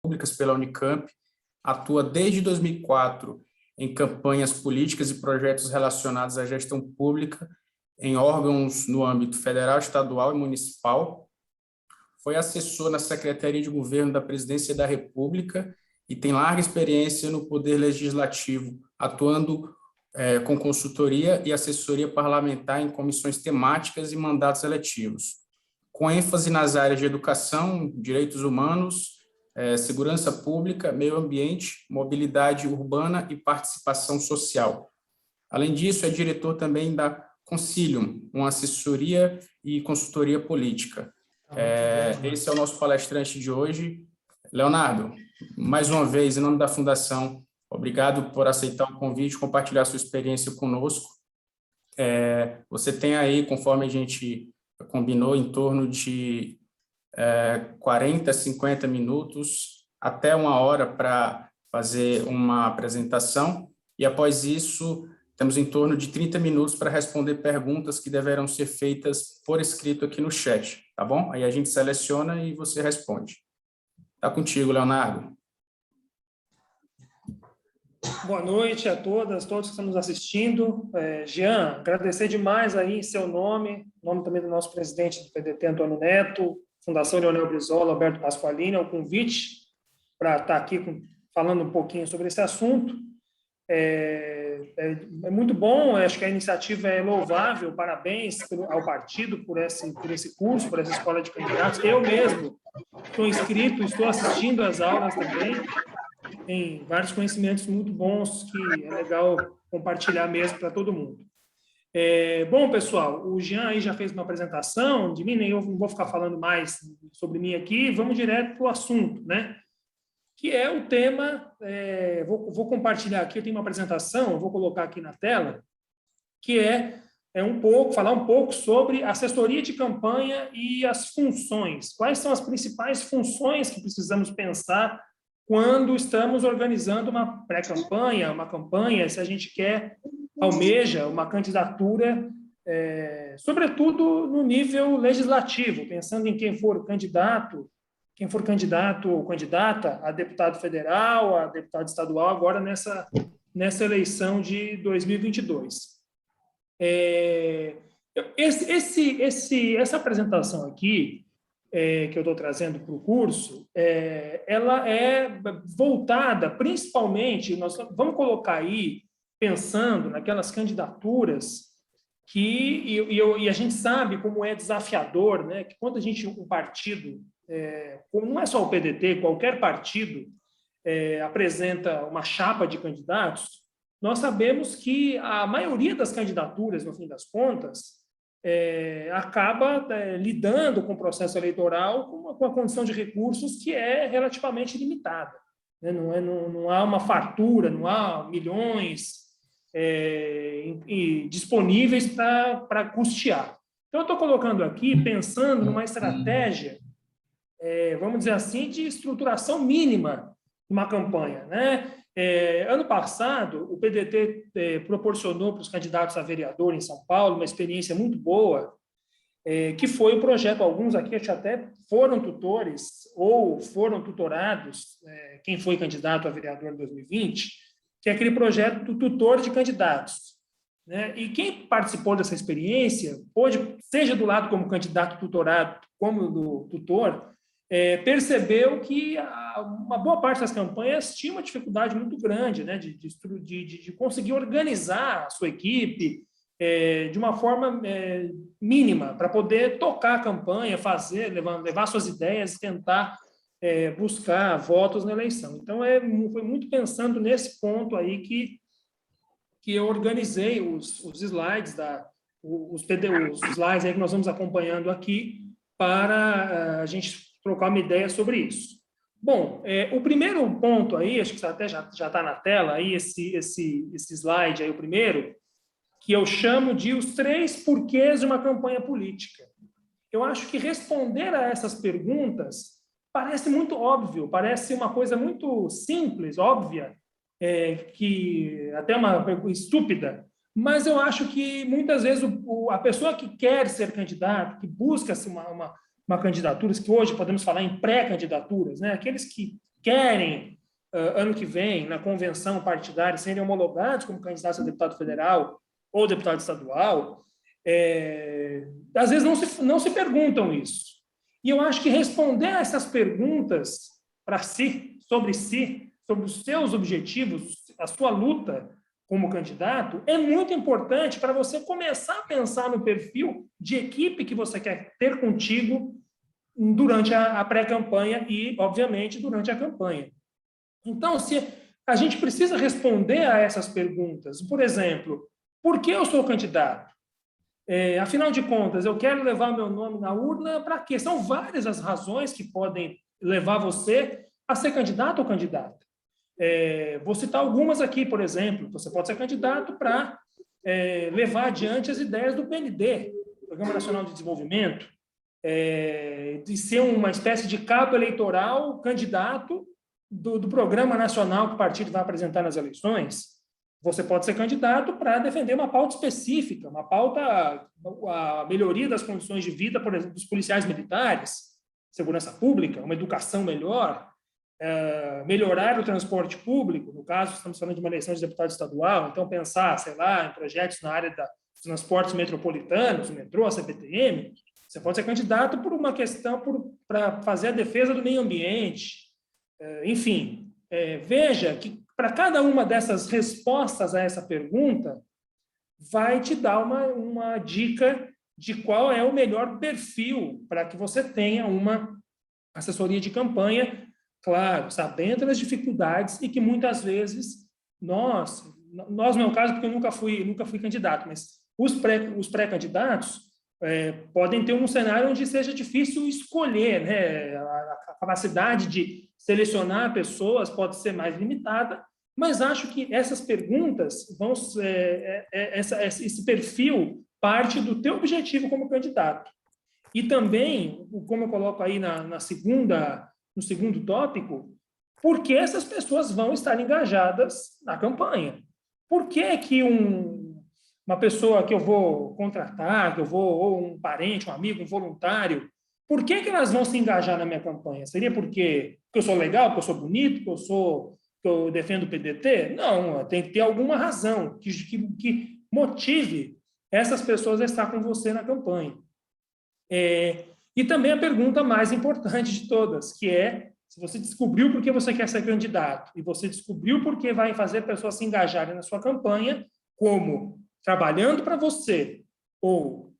Públicas pela Unicamp, atua desde 2004 em campanhas políticas e projetos relacionados à gestão pública em órgãos no âmbito federal, estadual e municipal. Foi assessor na Secretaria de Governo da Presidência da República e tem larga experiência no Poder Legislativo, atuando com consultoria e assessoria parlamentar em comissões temáticas e mandatos eletivos, com ênfase nas áreas de educação, direitos humanos, segurança pública, meio ambiente, mobilidade urbana e participação social. Além disso, é diretor também da Consilium, uma assessoria e consultoria política. Esse é o nosso palestrante de hoje. Leonardo, mais uma vez, em nome da Fundação, obrigado por aceitar o convite e compartilhar sua experiência conosco. Você tem aí, conforme a gente combinou, em torno de 40, 50 minutos, até 1 hora para fazer uma apresentação, e após isso, temos em torno de 30 minutos para responder perguntas que deverão ser feitas por escrito aqui no chat, tá bom? Aí a gente seleciona e você responde. Tá contigo, Leonardo. Boa noite a todas, todos que estão nos assistindo. Jean, agradecer demais aí em seu nome, em nome também do nosso presidente do PDT, Antônio Neto, Fundação Leonel Brizola, Alberto Pasqualini, ao convite para estar aqui falando um pouquinho sobre esse assunto. É muito bom, acho que a iniciativa é louvável, parabéns ao partido por esse curso, por essa escola de candidatos. Eu mesmo estou inscrito, estou assistindo às aulas também, tem vários conhecimentos muito bons que é legal compartilhar mesmo para todo mundo. Bom, pessoal, o Jean aí já fez uma apresentação de mim, nem eu não vou ficar falando mais sobre mim aqui, vamos direto para o assunto, né? Que é o tema, vou compartilhar aqui, eu tenho uma apresentação, vou colocar aqui na tela, que falar um pouco sobre assessoria de campanha e as funções. Quais são as principais funções que precisamos pensar quando estamos organizando uma pré-campanha, uma campanha, se a gente almeja uma candidatura, sobretudo no nível legislativo, pensando em quem for candidato ou candidata a deputado federal, a deputado estadual, agora nessa eleição de 2022. Essa apresentação aqui, que eu estou trazendo para o curso, ela é voltada principalmente, nós vamos colocar aí, pensando naquelas candidaturas e a gente sabe como é desafiador, né? Que quando um partido, não é só o PDT, qualquer partido apresenta uma chapa de candidatos, nós sabemos que a maioria das candidaturas, no fim das contas, acaba lidando com o processo eleitoral com uma condição de recursos que é relativamente limitada, né? Não há uma fartura, não há milhões disponíveis para custear. Então, eu estou colocando aqui, pensando numa estratégia, vamos dizer assim, de estruturação mínima de uma campanha, né? Ano passado, o PDT proporcionou para os candidatos a vereador em São Paulo uma experiência muito boa, que foi o projeto, alguns aqui até foram tutores ou foram tutorados, quem foi candidato a vereador em 2020, que é aquele projeto do tutor de candidatos, né? E quem participou dessa experiência, seja do lado como candidato tutorado, como do tutor, percebeu que uma boa parte das campanhas tinha uma dificuldade muito grande, né, de conseguir organizar a sua equipe de uma forma mínima para poder tocar a campanha, levar suas ideias e tentar buscar votos na eleição. Então, foi muito pensando nesse ponto aí que eu organizei os slides, os slides aí que nós vamos acompanhando aqui para a gente trocar uma ideia sobre isso. Bom, o primeiro ponto aí, acho que até já está na tela, aí esse slide aí, o primeiro, que eu chamo de os 3 porquês de uma campanha política. Eu acho que responder a essas perguntas parece muito óbvio, parece uma coisa muito simples, óbvia, que até uma estúpida, mas eu acho que muitas vezes a pessoa que quer ser candidato, que busca uma candidaturas, que hoje podemos falar em pré-candidaturas, né? Aqueles que querem, ano que vem, na convenção partidária, serem homologados como candidatos a deputado federal ou deputado estadual, às vezes não se perguntam isso. E eu acho que responder a essas perguntas para sobre os seus objetivos, a sua luta como candidato, é muito importante para você começar a pensar no perfil de equipe que você quer ter contigo durante a pré-campanha e, obviamente, durante a campanha. Então, se a gente precisa responder a essas perguntas, por exemplo, por que eu sou candidato? Afinal de contas, eu quero levar meu nome na urna para quê? São várias as razões que podem levar você a ser candidato ou candidata. Vou citar algumas aqui, por exemplo. Você pode ser candidato para levar adiante as ideias do PND, Programa Nacional de Desenvolvimento, de ser uma espécie de cabo eleitoral candidato do Programa Nacional que o partido vai apresentar nas eleições. Você pode ser candidato para defender uma pauta específica, uma pauta, a melhoria das condições de vida, por exemplo, dos policiais militares, segurança pública, uma educação melhor, melhorar o transporte público, no caso, estamos falando de uma eleição de deputado estadual, então pensar, sei lá, em projetos na área dos transportes metropolitanos, o metrô, a CPTM. Você pode ser candidato por uma questão, para fazer a defesa do meio ambiente. Enfim, veja que para cada uma dessas respostas a essa pergunta, vai te dar uma dica de qual é o melhor perfil para que você tenha uma assessoria de campanha, claro, sabendo das dificuldades e que muitas vezes nós no meu caso, porque eu nunca fui candidato, mas os pré-candidatos podem ter um cenário onde seja difícil escolher, né? A capacidade de selecionar pessoas pode ser mais limitada, mas acho que essas perguntas esse perfil parte do teu objetivo como candidato. E também, como eu coloco aí no segundo tópico, por que essas pessoas vão estar engajadas na campanha? Por que uma pessoa que eu vou contratar, ou um parente, um amigo, um voluntário, por que elas vão se engajar na minha campanha? Seria porque eu sou legal, porque eu sou bonito, que eu defendo o PDT? Não, tem que ter alguma razão que motive essas pessoas a estar com você na campanha. E também a pergunta mais importante de todas, que é, se você descobriu por que você quer ser candidato e você descobriu por que vai fazer pessoas se engajarem na sua campanha, como trabalhando para você ou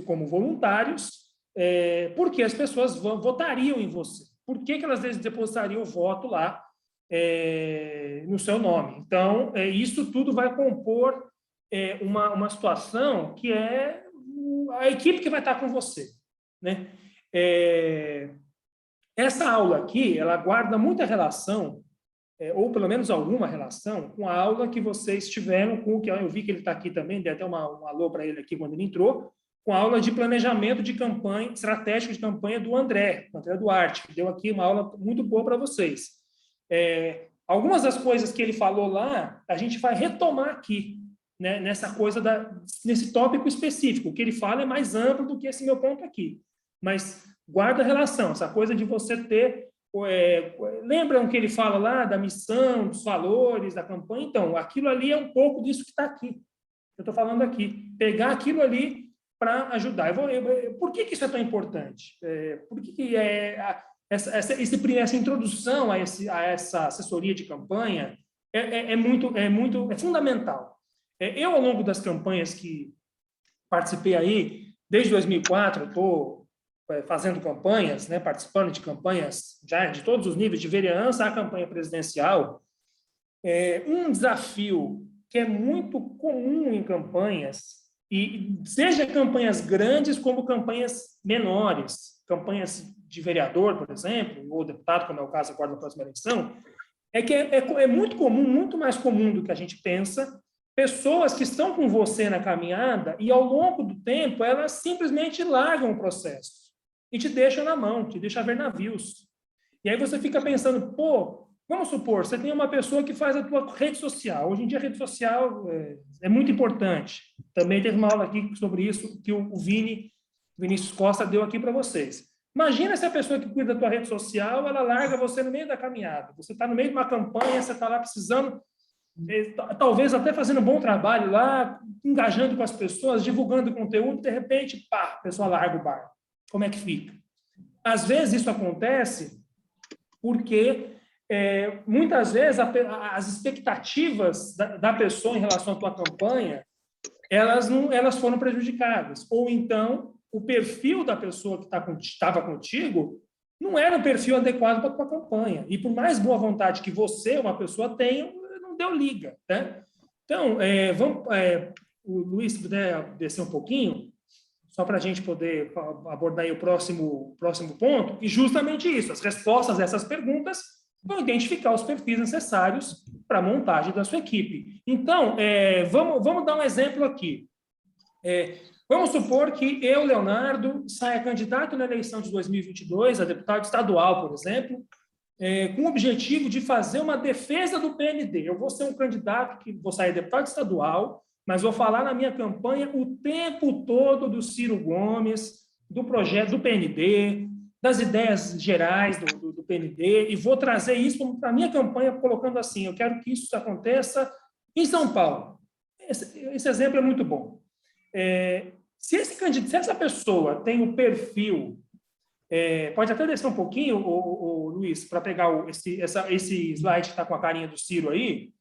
como voluntários, por que as pessoas votariam em você? Por que elas depositariam o voto lá no seu nome? Então, isso tudo vai compor uma situação que é a equipe que vai estar com você, né? Essa aula aqui, ela guarda muita relação, ou pelo menos alguma relação, com a aula que vocês tiveram com o que eu vi que ele está aqui também, dei até um alô para ele aqui quando ele entrou, com a aula de planejamento de campanha, estratégico de campanha do André Duarte, que deu aqui uma aula muito boa para vocês. Algumas das coisas que ele falou lá, a gente vai retomar aqui, né, nesse tópico específico. O que ele fala é mais amplo do que esse meu ponto aqui. Mas guarda a relação, essa coisa de você ter... lembram que ele fala lá da missão, dos valores, da campanha? Então, aquilo ali é um pouco disso que está aqui. Eu estou falando aqui. Pegar aquilo ali para ajudar. Por que isso é tão importante? Por que essa introdução a essa assessoria de campanha é fundamental? Eu, ao longo das campanhas que participei aí, desde 2004, eu estou fazendo campanhas, né, participando de campanhas já de todos os níveis, de vereança à campanha presidencial. Um desafio que é muito comum em campanhas, e seja campanhas grandes como campanhas menores, campanhas de vereador, por exemplo, ou deputado, como é o caso agora na próxima eleição, que é muito comum, muito mais comum do que a gente pensa, pessoas que estão com você na caminhada e, ao longo do tempo, elas simplesmente largam o processo e te deixam na mão, te deixam a ver navios. E aí você fica pensando, vamos supor, você tem uma pessoa que faz a tua rede social. Hoje em dia, a rede social é muito importante. Também teve uma aula aqui sobre isso que o Vinícius Costa deu aqui para vocês. Imagina se a pessoa que cuida da tua rede social, ela larga você no meio da caminhada. Você está no meio de uma campanha, você está lá precisando, talvez até fazendo um bom trabalho lá, engajando com as pessoas, divulgando conteúdo, de repente, pá, a pessoa larga o barco. Como é que fica? Às vezes isso acontece porque muitas vezes as expectativas da pessoa em relação à tua campanha, elas foram prejudicadas. Ou então, o perfil da pessoa que estava contigo não era um perfil adequado para a tua campanha. E por mais boa vontade que você, uma pessoa, tenha, não deu liga. Né? Então, o Luiz, se puder descer um pouquinho, só para a gente poder abordar aí o próximo ponto, e justamente isso, as respostas a essas perguntas vão identificar os perfis necessários para a montagem da sua equipe. Então, vamos dar um exemplo aqui. Vamos supor que eu, Leonardo, saia candidato na eleição de 2022 a deputado estadual, por exemplo, com o objetivo de fazer uma defesa do PND. Eu vou ser um candidato que vou sair deputado estadual, mas vou falar na minha campanha o tempo todo do Ciro Gomes, do projeto do PND, das ideias gerais do PND, e vou trazer isso para a minha campanha, colocando assim, eu quero que isso aconteça em São Paulo. Esse exemplo é muito bom. Se essa pessoa tem o perfil, pode até descer um pouquinho, Luiz, para pegar esse slide que está com a carinha do Ciro aí,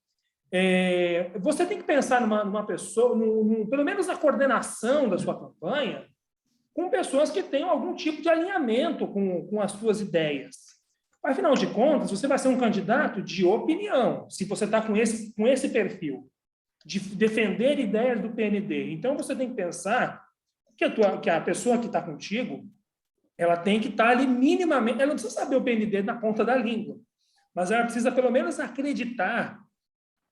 você tem que pensar numa pessoa, pelo menos na coordenação da sua campanha, com pessoas que tenham algum tipo de alinhamento com as suas ideias. Afinal de contas, você vai ser um candidato de opinião, se você está com esse perfil, de defender ideias do PND. Então, você tem que pensar que a pessoa que está contigo, ela tem que estar ali minimamente, ela não precisa saber o PND na ponta da língua, mas ela precisa pelo menos acreditar.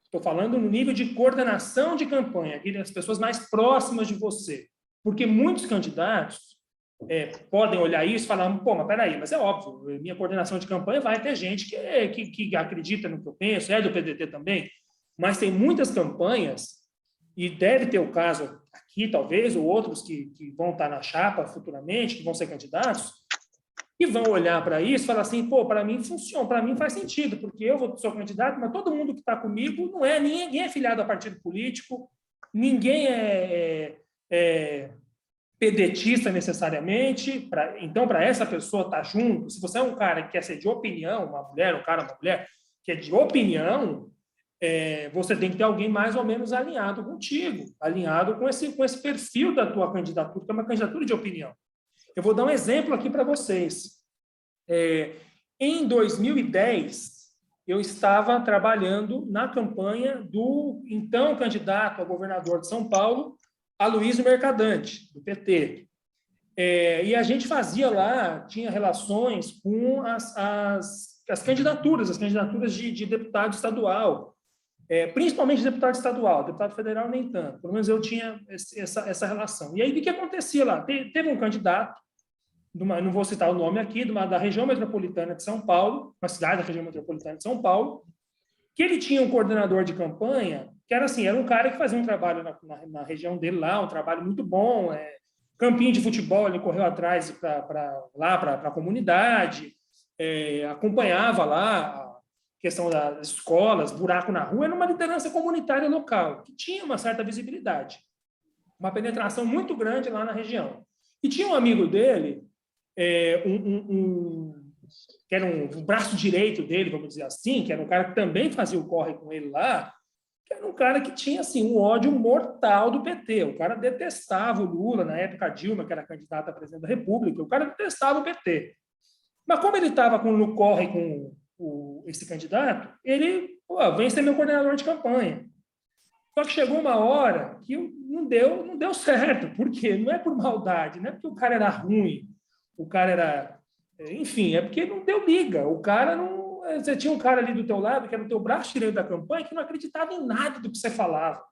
Estou falando no nível de coordenação de campanha, aqui das pessoas mais próximas de você. Porque muitos candidatos podem olhar isso e falar, pô, mas peraí, mas é óbvio, minha coordenação de campanha vai ter gente que acredita no que eu penso, é do PDT também, mas tem muitas campanhas, e deve ter o caso aqui, talvez, ou outros que vão estar na chapa futuramente, que vão ser candidatos, e vão olhar para isso e falar assim, pô, para mim funciona, para mim faz sentido, porque eu sou candidato, mas todo mundo que está comigo ninguém é filiado a partido político, ninguém é pedetista necessariamente, então, para essa pessoa estar junto, se você é um cara que quer ser de opinião, uma mulher, uma mulher que é de opinião, você tem que ter alguém mais ou menos alinhado contigo, alinhado com esse perfil da tua candidatura, que é uma candidatura de opinião. Eu vou dar um exemplo aqui para vocês. Em 2010, eu estava trabalhando na campanha do então candidato a governador de São Paulo, Aloysio Mercadante, do PT. E a gente fazia lá, tinha relações com as candidaturas de deputado estadual, principalmente deputado estadual, deputado federal nem tanto, pelo menos eu tinha essa relação. E aí, o que acontecia lá? Teve um candidato, não vou citar o nome aqui, da região metropolitana de São Paulo, uma cidade da região metropolitana de São Paulo, que ele tinha um coordenador de campanha, que era assim, era um cara que fazia um trabalho na região dele lá, um trabalho muito bom, campinho de futebol, ele correu atrás para a comunidade, acompanhava lá a questão das escolas, buraco na rua, era uma liderança comunitária local, que tinha uma certa visibilidade, uma penetração muito grande lá na região. E tinha um amigo dele, que era um braço direito dele, vamos dizer assim, que era um cara que também fazia o corre com ele lá, que era um cara que tinha assim, um ódio mortal do PT. O cara detestava o Lula, na época a Dilma, que era candidata a presidente da República, o cara detestava o PT. Mas como ele estava no corre com esse candidato, ele vem ser meu coordenador de campanha. Só que chegou uma hora que não deu certo. Por quê? Não é por maldade, não é porque o cara era ruim, o cara era... Enfim, é porque não deu liga. O cara não... Você tinha um cara ali do teu lado, que era o teu braço direito da campanha, que não acreditava em nada do que você falava.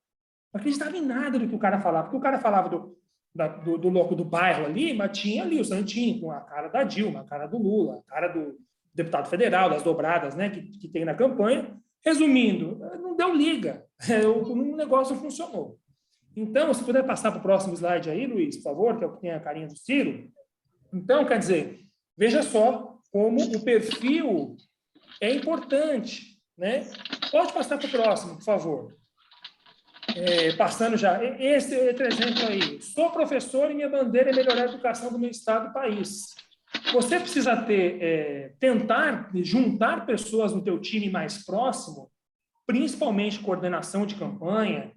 Não acreditava em nada do que o cara falava. Porque o cara falava do louco do bairro ali, mas tinha ali o Santinho, com a cara da Dilma, a cara do Lula, a cara do deputado federal, das dobradas, né, que tem na campanha. Resumindo, não deu liga. O negócio funcionou. Então, se puder passar para o próximo slide aí, Luiz, por favor, que é o que tem a carinha do Ciro. Então, quer dizer, Veja só como o perfil é importante, né? Pode passar para o próximo, por favor. Passando já. Esse é outro exemplo aí. Sou professor e minha bandeira é melhorar a educação do meu estado e país. Você precisa tentar juntar pessoas no teu time mais próximo, principalmente coordenação de campanha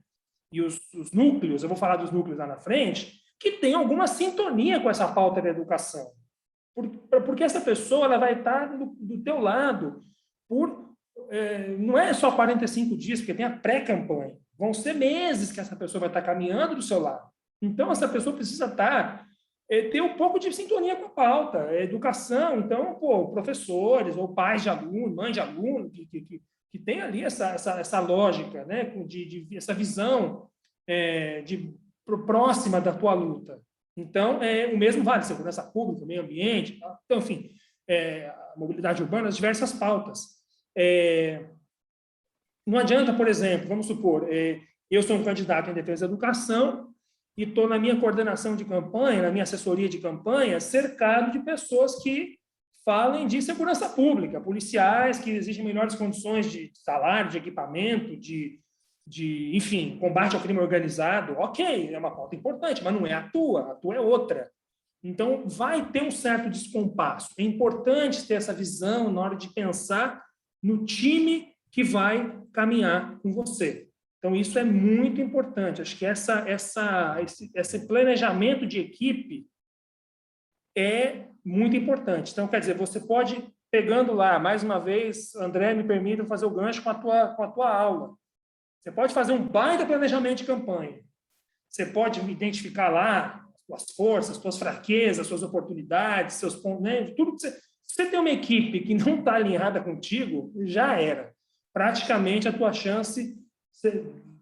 e os núcleos, eu vou falar dos núcleos lá na frente, que tem alguma sintonia com essa pauta da educação. Porque essa pessoa ela vai estar do teu lado não é só 45 dias, porque tem a pré-campanha. Vão ser meses que essa pessoa vai estar caminhando do seu lado. Então, essa pessoa precisa ter um pouco de sintonia com a pauta, educação. Então, professores ou pais de aluno, mãe de aluno, que tem ali essa lógica, né, essa visão próxima da tua luta. Então, o mesmo vale segurança pública, meio ambiente. Então, enfim, a mobilidade urbana, as diversas pautas. Não adianta, por exemplo, vamos supor, eu sou um candidato em defesa da educação e estou na minha coordenação de campanha, na minha assessoria de campanha, cercado de pessoas que falem de segurança pública, policiais que exigem melhores condições de salário, de equipamento, enfim, combate ao crime organizado. Ok, é uma pauta importante, mas não é a tua é outra. Então, vai ter um certo descompasso. É importante ter essa visão na hora de pensar no time que vai caminhar com você. Então, isso é muito importante. Acho que esse planejamento de equipe é muito importante. Então, quer dizer, você pode, pegando lá, mais uma vez, André, me permita fazer o gancho com a tua aula. Você pode fazer um baita planejamento de campanha. Você pode identificar lá suas forças, suas fraquezas, suas oportunidades, seus pontos, né? Tudo que se você tem uma equipe que não está alinhada contigo, já era. Praticamente a tua chance,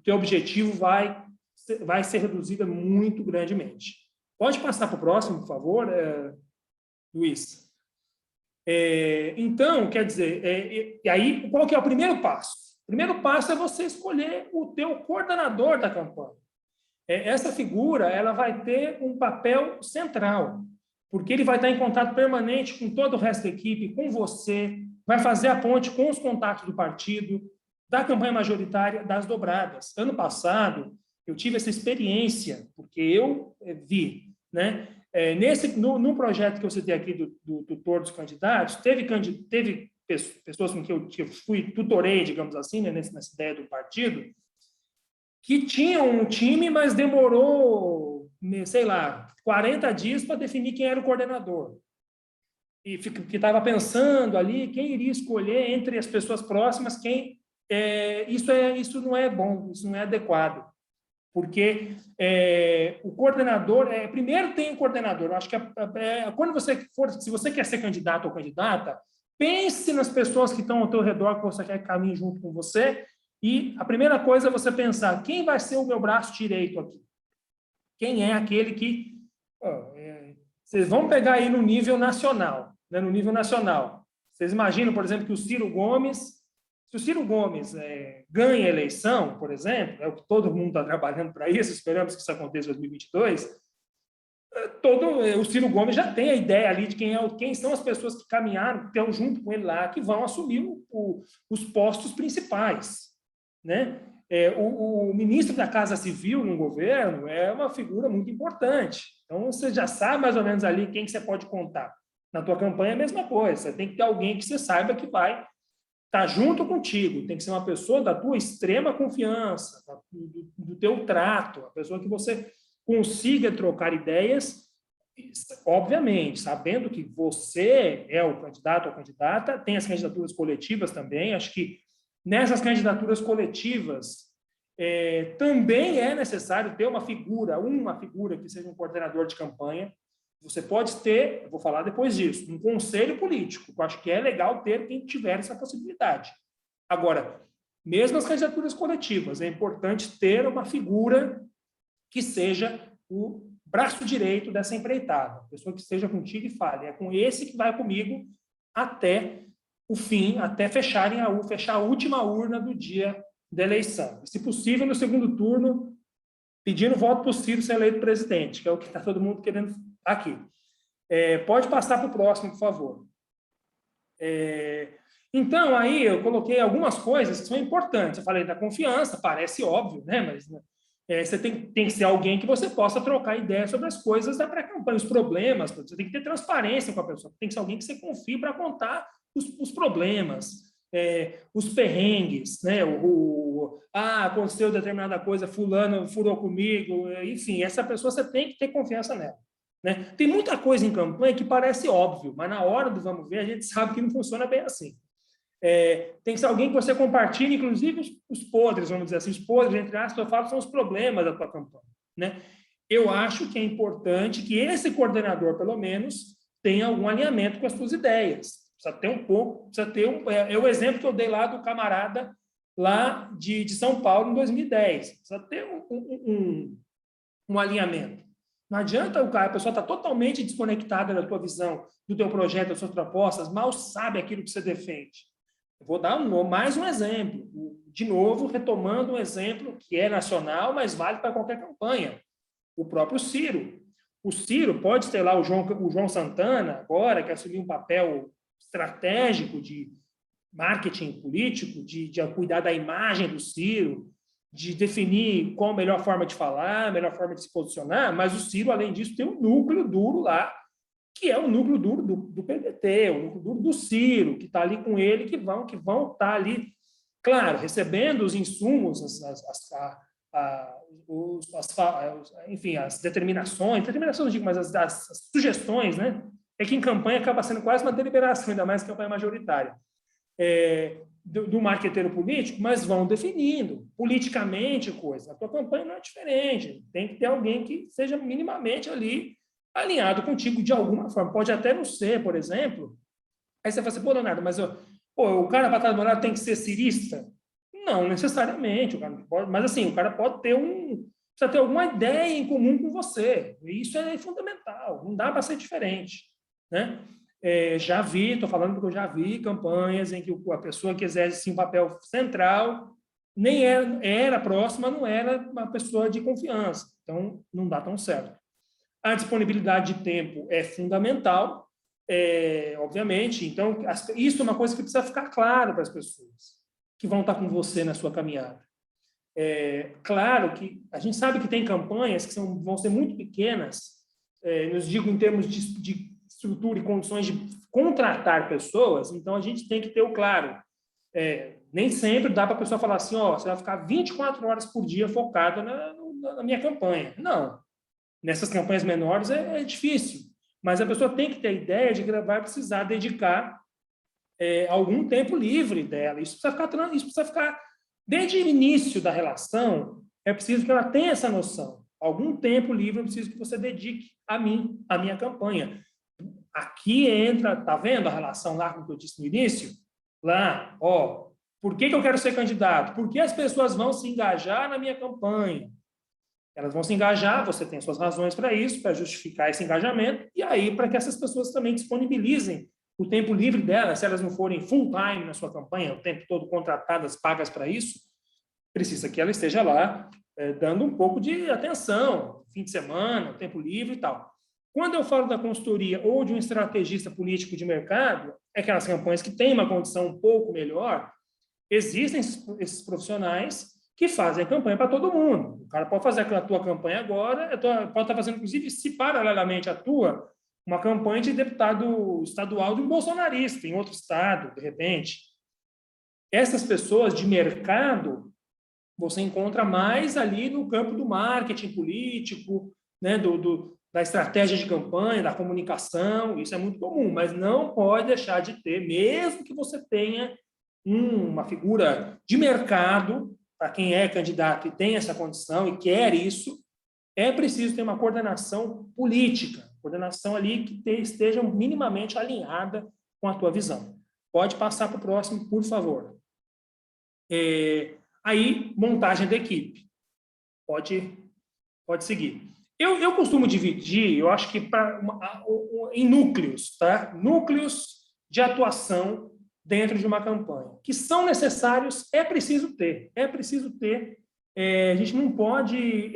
teu objetivo vai ser reduzida muito grandemente. Pode passar para o próximo, por favor, Luiz? Então, quer dizer, e aí, qual que é o primeiro passo? O primeiro passo é você escolher o teu coordenador da campanha. Essa figura ela vai ter um papel central, porque ele vai estar em contato permanente com todo o resto da equipe, com você, vai fazer a ponte com os contatos do partido, da campanha majoritária, das dobradas. Ano passado, eu tive essa experiência, porque eu vi, né? No projeto que eu citei aqui do tutor dos candidatos, teve pessoas com que eu tutorei, digamos assim, né, nessa ideia do partido, que tinham um time, mas demorou, sei lá, 40 dias para definir quem era o coordenador. E que estava pensando ali quem iria escolher entre as pessoas próximas, isso não é bom, isso não é adequado. Porque o coordenador, primeiro tem um coordenador. Eu acho que quando se você quer ser candidato ou candidata, pense nas pessoas que estão ao teu redor, que você quer que caminhem junto com você. E a primeira coisa é você pensar, quem vai ser o meu braço direito aqui? Quem é aquele que... vocês vão pegar aí no nível nacional, né? No nível nacional. Vocês imaginam, por exemplo, que se o Ciro Gomes ganha a eleição, por exemplo, é o que todo mundo está trabalhando para isso, esperamos que isso aconteça em 2022, o Ciro Gomes já tem a ideia ali de quem são as pessoas que caminharam, que estão junto com ele lá, que vão assumir os postos principais. Né? O ministro da Casa Civil no governo é uma figura muito importante. Então, você já sabe mais ou menos ali quem que você pode contar. Na tua campanha é a mesma coisa. Você tem que ter alguém que você saiba que vai estar junto contigo. Tem que ser uma pessoa da tua extrema confiança, do teu trato, a pessoa que você consiga trocar ideias, obviamente, sabendo que você é o candidato ou candidata. Tem as candidaturas coletivas também. Acho que nessas candidaturas coletivas, também é necessário ter uma figura que seja um coordenador de campanha. Você pode ter, eu vou falar depois disso, um conselho político. Eu acho que é legal ter quem tiver essa possibilidade. Agora, mesmo as candidaturas coletivas, é importante ter uma figura que seja o braço direito dessa empreitada, a pessoa que esteja contigo e fale, é com esse que vai comigo até o fim, até fechar a última urna do dia da eleição. Se possível, no segundo turno, pedindo voto para o Ciro ser eleito presidente, que é o que está todo mundo querendo aqui. Pode passar para o próximo, por favor. Então, aí eu coloquei algumas coisas que são importantes. Eu falei da confiança, parece óbvio, né? Mas você tem que ser alguém que você possa trocar ideias sobre as coisas da pré-campanha, os problemas. Você tem que ter transparência com a pessoa. Tem que ser alguém que você confie para contar os problemas, os perrengues, né? Aconteceu determinada coisa, fulano furou comigo, enfim, essa pessoa você tem que ter confiança nela. Né? Tem muita coisa em campanha que parece óbvio, mas na hora do vamos ver, a gente sabe que não funciona bem assim. Tem que ser alguém que você compartilhe, inclusive os podres, vamos dizer assim, os podres, entre aspas, eu falo, são os problemas da tua campanha. Né? Eu acho que é importante que esse coordenador, pelo menos, tenha algum alinhamento com as suas ideias. Precisa ter um pouco, precisa ter o exemplo que eu dei lá do camarada lá de São Paulo em 2010. Precisa ter um alinhamento. Não adianta a pessoa estar totalmente desconectada da tua visão, do teu projeto, das suas propostas, mal sabe aquilo que você defende. Eu vou dar mais um exemplo. De novo, retomando um exemplo que é nacional, mas vale para qualquer campanha. O próprio Ciro. O Ciro pode ter lá o João Santana, agora, que assumiu um papel estratégico de marketing político, de cuidar da imagem do Ciro, de definir qual a melhor forma de falar, a melhor forma de se posicionar, mas o Ciro, além disso, tem um núcleo duro lá, que é o núcleo duro do PDT, o núcleo duro do Ciro, que está ali com ele, que vão estar ali, claro, recebendo os insumos, enfim, as determinações não digo, mas as sugestões, né? É que em campanha acaba sendo quase uma deliberação, ainda mais campanha majoritária. Do marqueteiro político, mas vão definindo politicamente coisa. A tua campanha não é diferente. Tem que ter alguém que seja minimamente ali alinhado contigo de alguma forma. Pode até não ser, por exemplo. Aí você fala assim, Leonardo, mas o cara para estar do meu lado tem que ser cirista? Não necessariamente. O cara pode, mas assim, o cara pode ter precisa ter alguma ideia em comum com você. E isso é fundamental. Não dá para ser diferente, né? Estou falando porque eu já vi campanhas em que a pessoa que exerce um papel central nem era próxima, não era uma pessoa de confiança. Então, não dá tão certo. A disponibilidade de tempo é fundamental, obviamente. Então, isso é uma coisa que precisa ficar claro para as pessoas que vão estar com você na sua caminhada. Claro que a gente sabe que tem campanhas que vão ser muito pequenas, eu digo em termos de estrutura e condições de contratar pessoas, então a gente tem que ter o claro. Nem sempre dá para a pessoa falar assim, você vai ficar 24 horas por dia focado na minha campanha. Não. Nessas campanhas menores é difícil, mas a pessoa tem que ter a ideia de que ela vai precisar dedicar algum tempo livre dela. Isso precisa ficar desde o início da relação, é preciso que ela tenha essa noção. Algum tempo livre eu preciso que você dedique a mim, a minha campanha. Aqui entra, tá vendo a relação lá com o que eu disse no início? Lá, por que eu quero ser candidato? Porque as pessoas vão se engajar na minha campanha. Elas vão se engajar, você tem suas razões para isso, para justificar esse engajamento, e aí para que essas pessoas também disponibilizem o tempo livre delas, se elas não forem full time na sua campanha, o tempo todo contratadas, pagas para isso, precisa que ela esteja lá dando um pouco de atenção, fim de semana, tempo livre e tal. Quando eu falo da consultoria ou de um estrategista político de mercado, é aquelas campanhas que têm uma condição um pouco melhor, existem esses profissionais que fazem a campanha para todo mundo. O cara pode fazer a tua campanha agora, pode estar fazendo, inclusive, se paralelamente a tua, uma campanha de deputado estadual de um bolsonarista em outro estado, de repente. Essas pessoas de mercado, você encontra mais ali no campo do marketing político, né, da estratégia de campanha, da comunicação, isso é muito comum, mas não pode deixar de ter, mesmo que você tenha uma figura de mercado, para quem é candidato e tem essa condição e quer isso, é preciso ter uma coordenação política, coordenação ali que esteja minimamente alinhada com a tua visão. Pode passar para o próximo, por favor. Aí, montagem da equipe. Pode seguir. Eu costumo dividir, eu acho que em núcleos, tá? Núcleos de atuação dentro de uma campanha, que são necessários, é preciso ter. A gente não pode...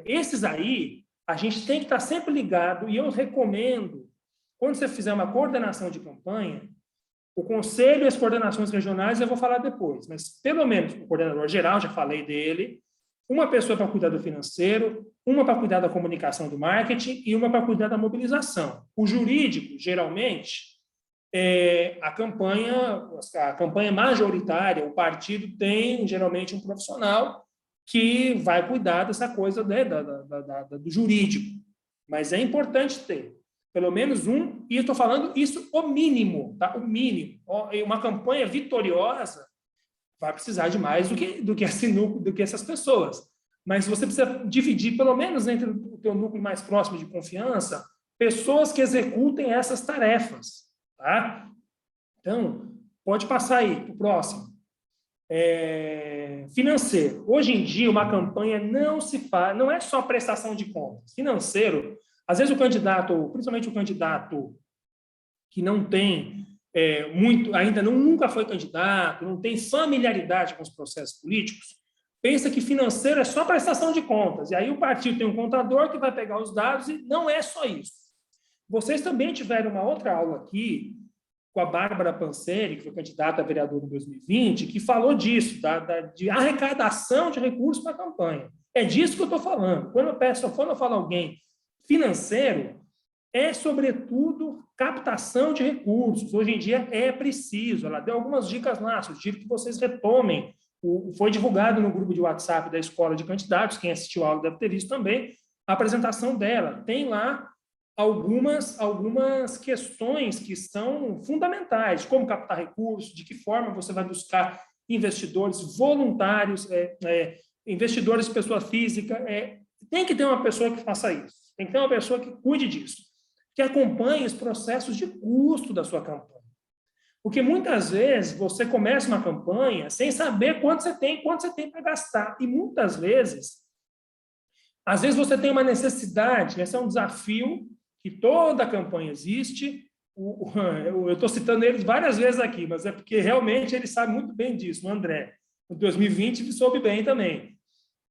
esses aí, a gente tem que estar sempre ligado, e eu recomendo quando você fizer uma coordenação de campanha, o conselho e as coordenações regionais eu vou falar depois, mas pelo menos o coordenador geral, já falei dele, uma pessoa para cuidar do financeiro, uma para cuidar da comunicação do marketing e uma para cuidar da mobilização. O jurídico, geralmente, a campanha majoritária, o partido tem geralmente um profissional que vai cuidar dessa coisa, né, do jurídico. Mas é importante ter pelo menos um, e eu estou falando isso o mínimo, tá? O mínimo. Uma campanha vitoriosa vai precisar de mais do que essas pessoas. Mas você precisa dividir, pelo menos entre o teu núcleo mais próximo de confiança, pessoas que executem essas tarefas, tá? Então, pode passar aí para o próximo. Financeiro. Hoje em dia, uma campanha não se faz, não é só prestação de contas. Financeiro, às vezes o candidato, principalmente o candidato que não tem ainda nunca foi candidato, não tem familiaridade com os processos políticos, pensa que financeiro é só prestação de contas. E aí o partido tem um contador que vai pegar os dados e não é só isso. Vocês também tiveram uma outra aula aqui com a Bárbara Panseri, que foi candidata a vereadora em 2020, que falou disso, de arrecadação de recursos para a campanha. É disso que eu estou falando. Quando eu falo alguém financeiro, é, sobretudo, captação de recursos. Hoje em dia é preciso. Ela deu algumas dicas lá, sugiro que vocês retomem. Foi divulgado no grupo de WhatsApp da Escola de Candidatos, quem assistiu a aula deve ter visto também, a apresentação dela. Tem lá algumas questões que são fundamentais, como captar recursos, de que forma você vai buscar investidores voluntários, investidores de pessoa física. Tem que ter uma pessoa que faça isso. Tem que ter uma pessoa que cuide disso, que acompanhe os processos de custo da sua campanha. Porque muitas vezes você começa uma campanha sem saber quanto você tem para gastar. E muitas vezes, às vezes você tem uma necessidade, esse é um desafio que toda campanha existe. Eu estou citando ele várias vezes aqui, mas é porque realmente ele sabe muito bem disso, o André. Em 2020 ele soube bem também.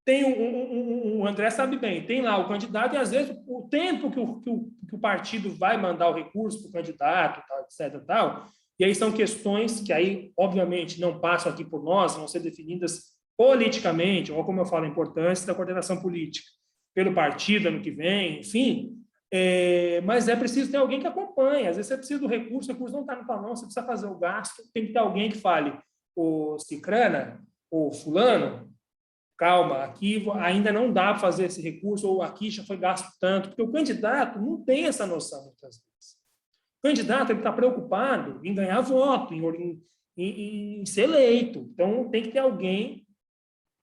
O André sabe bem, tem lá o candidato e, às vezes, o tempo que o partido vai mandar o recurso para o candidato, tal, etc. Tal, e aí são questões que, aí, obviamente, não passam aqui por nós, vão ser definidas politicamente, ou, como eu falo, a importância da coordenação política pelo partido ano que vem, enfim. Mas é preciso ter alguém que acompanhe. Às vezes você precisa do recurso, o recurso não está na tua mão, você precisa fazer o gasto, tem que ter alguém que fale, o Cicrana, o fulano, calma, aqui ainda não dá para fazer esse recurso, ou aqui já foi gasto tanto, porque o candidato não tem essa noção muitas vezes. O candidato está preocupado em ganhar voto, em ser eleito. Então, tem que ter alguém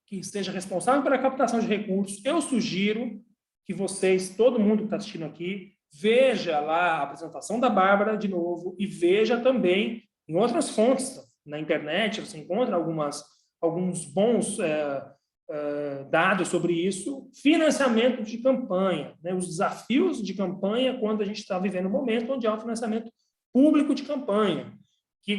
que seja responsável pela captação de recursos. Eu sugiro que vocês, todo mundo que está assistindo aqui, veja lá a apresentação da Bárbara de novo e veja também em outras fontes na internet, você encontra alguns bons dados sobre isso, financiamento de campanha, né? Os desafios de campanha quando a gente está vivendo um momento onde há um financiamento público de campanha.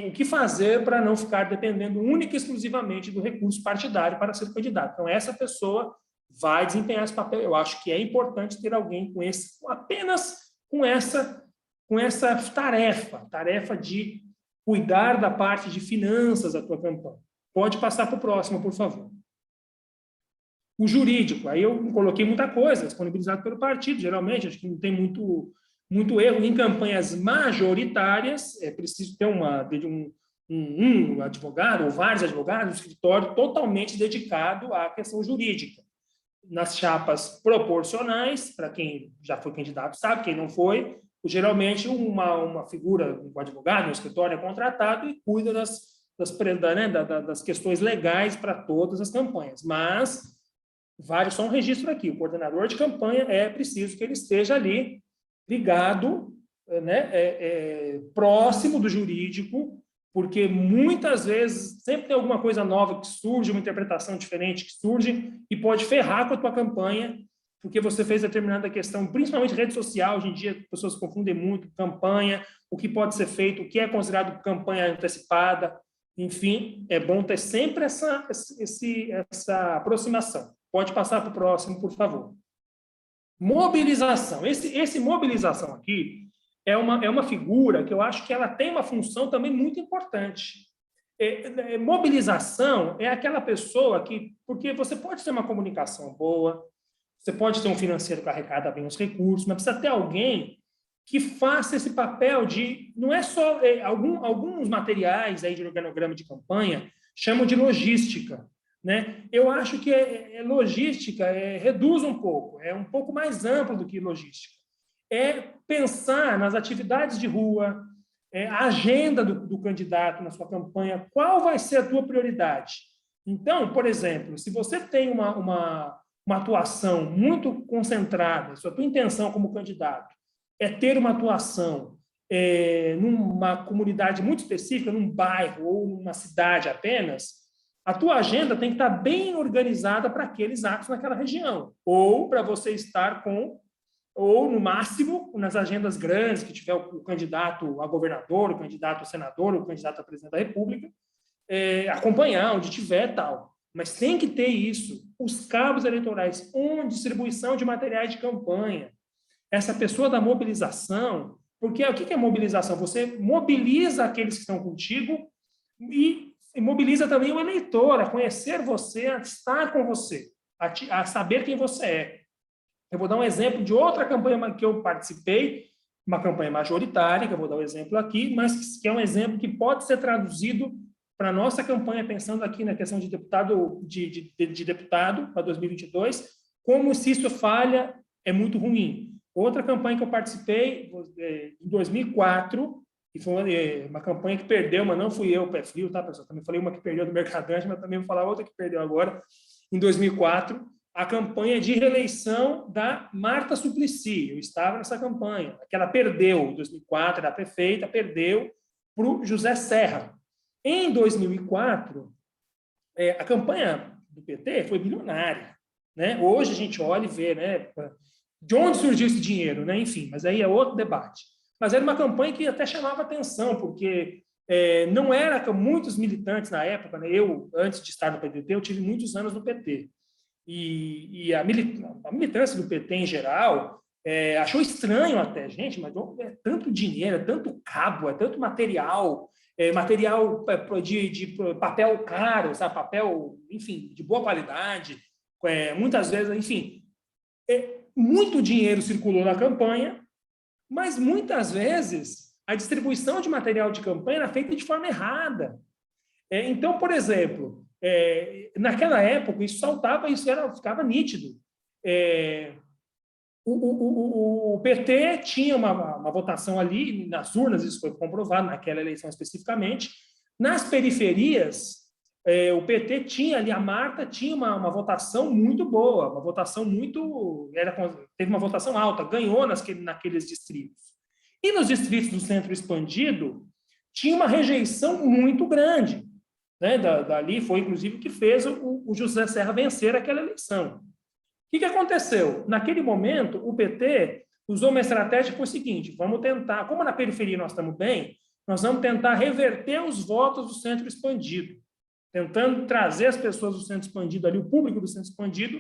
O que fazer para não ficar dependendo única e exclusivamente do recurso partidário para ser candidato. Então, essa pessoa vai desempenhar esse papel. Eu acho que é importante ter alguém apenas com essa tarefa de cuidar da parte de finanças da tua campanha. Pode passar para o próximo, por favor. O jurídico, aí eu coloquei muita coisa, disponibilizado pelo partido, geralmente, acho que não tem muito erro. Em campanhas majoritárias, é preciso ter um advogado ou vários advogados, um escritório totalmente dedicado à questão jurídica. Nas chapas proporcionais, para quem já foi candidato sabe, quem não foi, geralmente uma figura, um advogado, um escritório é contratado e cuida das questões legais para todas as campanhas. Mas vários só um registro aqui. O coordenador de campanha é preciso que ele esteja ali ligado, né, próximo do jurídico, porque muitas vezes sempre tem alguma coisa nova que surge, uma interpretação diferente que surge e pode ferrar com a tua campanha, porque você fez determinada questão, principalmente rede social. Hoje em dia as pessoas confundem muito campanha, o que pode ser feito, o que é considerado campanha antecipada. Enfim, é bom ter sempre essa aproximação. Pode passar para o próximo, por favor. Mobilização. Esse mobilização aqui é uma figura que eu acho que ela tem uma função também muito importante. Mobilização é aquela pessoa que, porque você pode ter uma comunicação boa, você pode ter um financeiro que arrecada bem os recursos, mas precisa ter alguém que faça esse papel de, não é só, alguns materiais aí de organograma de campanha chamam de logística, né? Eu acho que logística reduz um pouco, é um pouco mais amplo do que logística. É pensar nas atividades de rua, a agenda do candidato na sua campanha, qual vai ser a tua prioridade. Então, por exemplo, se você tem uma atuação muito concentrada, se a tua intenção como candidato é ter uma atuação numa comunidade muito específica, num bairro ou numa cidade apenas, a tua agenda tem que estar bem organizada para aqueles atos naquela região, ou para você estar ou no máximo, nas agendas grandes, que tiver o candidato a governador, o candidato a senador, o candidato a presidente da República, acompanhar onde tiver tal. Mas tem que ter isso. Os cabos eleitorais, distribuição de materiais de campanha, essa pessoa da mobilização, porque o que é mobilização? Você mobiliza aqueles que estão contigo e mobiliza também o eleitor a conhecer você, a estar com você, a saber quem você é. Eu vou dar um exemplo de outra campanha que eu participei, uma campanha majoritária, que eu vou dar um exemplo aqui, mas que é um exemplo que pode ser traduzido para a nossa campanha, pensando aqui na questão de deputado, de deputado para 2022, como se isso falha é muito ruim. Outra campanha que eu participei em 2004, e foi uma campanha que perdeu, mas não fui eu, pé frio, tá, pessoal? Também falei uma que perdeu do Mercadante, mas também vou falar outra que perdeu agora, em 2004, a campanha de reeleição da Marta Suplicy. Eu estava nessa campanha, que ela perdeu em 2004, era prefeita, perdeu para o José Serra. Em 2004, a campanha do PT foi bilionária, né? Hoje a gente olha e vê, né, de onde surgiu esse dinheiro, né? Enfim, mas aí é outro debate. Mas era uma campanha que até chamava atenção, porque não era muitos militantes na época, né? Eu, antes de estar no PDT, eu tive muitos anos no PT. E a militância do PT em geral achou estranho até, gente, mas é tanto dinheiro, é tanto cabo, é tanto material, material de papel caro, sabe? Papel, enfim, de boa qualidade, muitas vezes, enfim, muito dinheiro circulou na campanha, mas muitas vezes a distribuição de material de campanha era feita de forma errada. Então, por exemplo, naquela época, isso saltava, ficava nítido. O PT tinha uma votação ali, nas urnas, isso foi comprovado naquela eleição especificamente. Nas periferias, o PT tinha ali, a Marta tinha uma votação muito boa, uma votação teve uma votação alta, ganhou naqueles distritos. E nos distritos do centro expandido, tinha uma rejeição muito grande. Né? Dali foi, inclusive, o que fez o José Serra vencer aquela eleição. O que aconteceu? Naquele momento, o PT usou uma estratégia que foi o seguinte: vamos tentar, como na periferia nós estamos bem, nós vamos tentar reverter os votos do centro expandido, tentando trazer as pessoas do centro expandido ali, o público do centro expandido,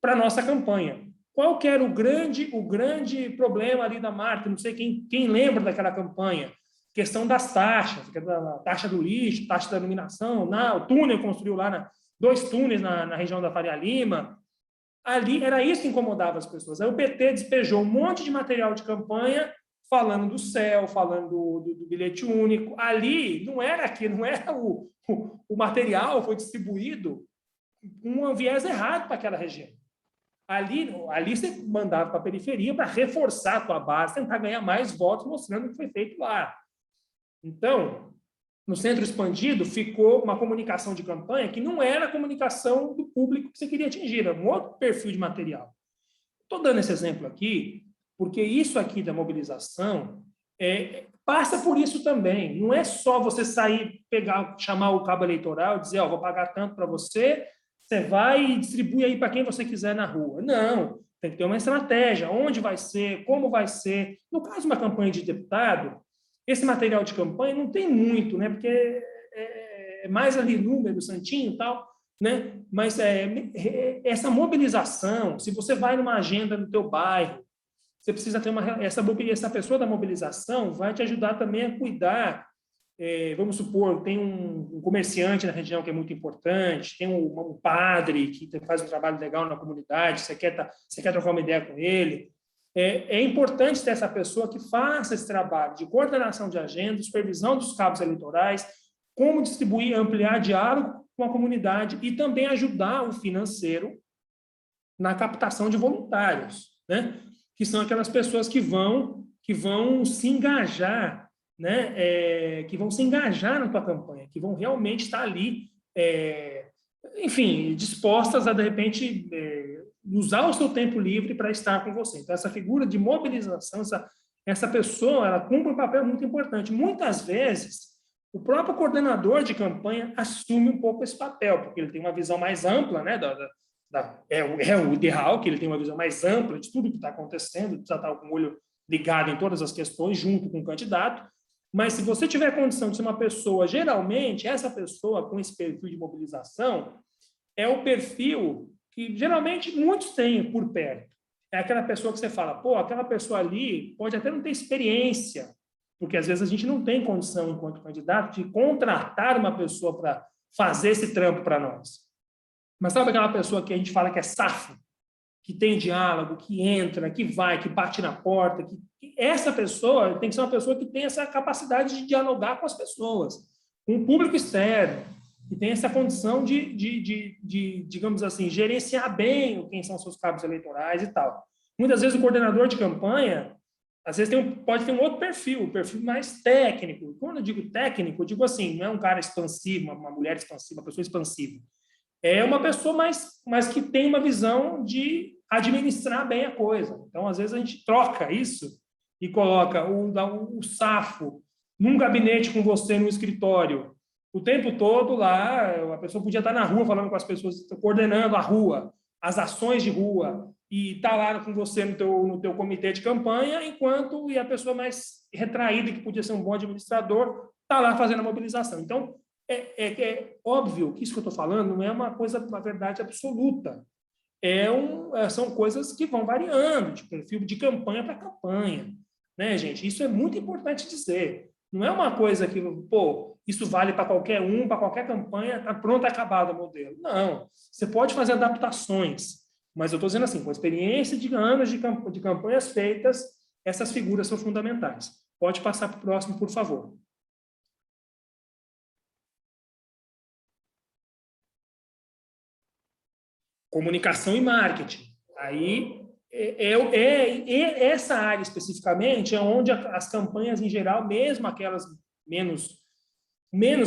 para a nossa campanha. Qual que era o grande problema ali da Marta? Não sei quem lembra daquela campanha. Questão das taxas, da taxa do lixo, taxa da iluminação, o túnel construiu lá, 2 túneis na região da Faria Lima. Ali era isso que incomodava as pessoas. Aí o PT despejou um monte de material de campanha falando do céu, falando do bilhete único. Ali não era o material foi distribuído com um viés errado para aquela região. Ali você mandava para a periferia para reforçar a tua base, tentar ganhar mais votos, mostrando o que foi feito lá. Então, no centro expandido, ficou uma comunicação de campanha que não era a comunicação do público que você queria atingir, era um outro perfil de material. Estou dando esse exemplo aqui, porque isso aqui da mobilização passa por isso também. Não é só você sair, chamar o cabo eleitoral e dizer, vou pagar tanto para você, você vai e distribui aí para quem você quiser na rua. Não, tem que ter uma estratégia, onde vai ser, como vai ser. No caso de uma campanha de deputado, esse material de campanha não tem muito, né? Porque é mais ali número, santinho e tal, né? Mas essa mobilização, se você vai numa agenda no teu bairro, você precisa ter essa pessoa da mobilização vai te ajudar também a cuidar. Vamos supor, tem um comerciante na região que é muito importante, tem um padre que faz um trabalho legal na comunidade, você quer trocar uma ideia com ele. É importante ter essa pessoa que faça esse trabalho de coordenação de agenda, supervisão dos cabos eleitorais, como distribuir, ampliar diálogo com a comunidade e também ajudar o financeiro na captação de voluntários, né? Que são aquelas pessoas que vão se engajar, né? Que vão se engajar na tua campanha, que vão realmente estar ali, enfim, dispostas a, de repente, usar o seu tempo livre para estar com você. Então, essa figura de mobilização, essa pessoa, ela cumpre um papel muito importante. Muitas vezes, o próprio coordenador de campanha assume um pouco esse papel, porque ele tem uma visão mais ampla, né, é o ideal, que ele tem uma visão mais ampla de tudo que está acontecendo, precisa estar com o olho ligado em todas as questões, junto com o candidato. Mas se você tiver condição de ser uma pessoa, geralmente, essa pessoa com esse perfil de mobilização é o perfil que, geralmente, muitos têm por perto. É aquela pessoa que você fala, pô, aquela pessoa ali pode até não ter experiência, porque, às vezes, a gente não tem condição, enquanto candidato, de contratar uma pessoa para fazer esse trampo para nós. Mas sabe aquela pessoa que a gente fala que é safo, que tem diálogo, que entra, que vai, que bate na porta, essa pessoa tem que ser uma pessoa que tem essa capacidade de dialogar com as pessoas, com o público externo, que tem essa condição de digamos assim, gerenciar bem quem são seus cabos eleitorais e tal. Muitas vezes o coordenador de campanha, às vezes pode ter um outro perfil, um perfil mais técnico. Quando eu digo técnico, eu digo assim, não é um cara expansivo, uma mulher expansiva, uma pessoa expansiva. É uma pessoa mais que tem uma visão de administrar bem a coisa. Então, às vezes, a gente troca isso e coloca o safo num gabinete com você no escritório, o tempo todo lá, a pessoa podia estar na rua falando com as pessoas, coordenando a rua, as ações de rua, e está lá com você no teu comitê de campanha, e a pessoa mais retraída, que podia ser um bom administrador, está lá fazendo a mobilização. Então, é óbvio que isso que eu estou falando não é uma verdade absoluta. São coisas que vão variando, de perfil de campanha para campanha. Né, gente? Isso é muito importante dizer. Não é uma coisa que, pô, isso vale para qualquer um, para qualquer campanha, está pronto, acabado o modelo. Não. Você pode fazer adaptações, mas eu estou dizendo assim, com a experiência de anos de campanhas feitas, essas figuras são fundamentais. Pode passar para o próximo, por favor. Comunicação e marketing. Aí, essa área especificamente é onde as campanhas, em geral, mesmo aquelas menos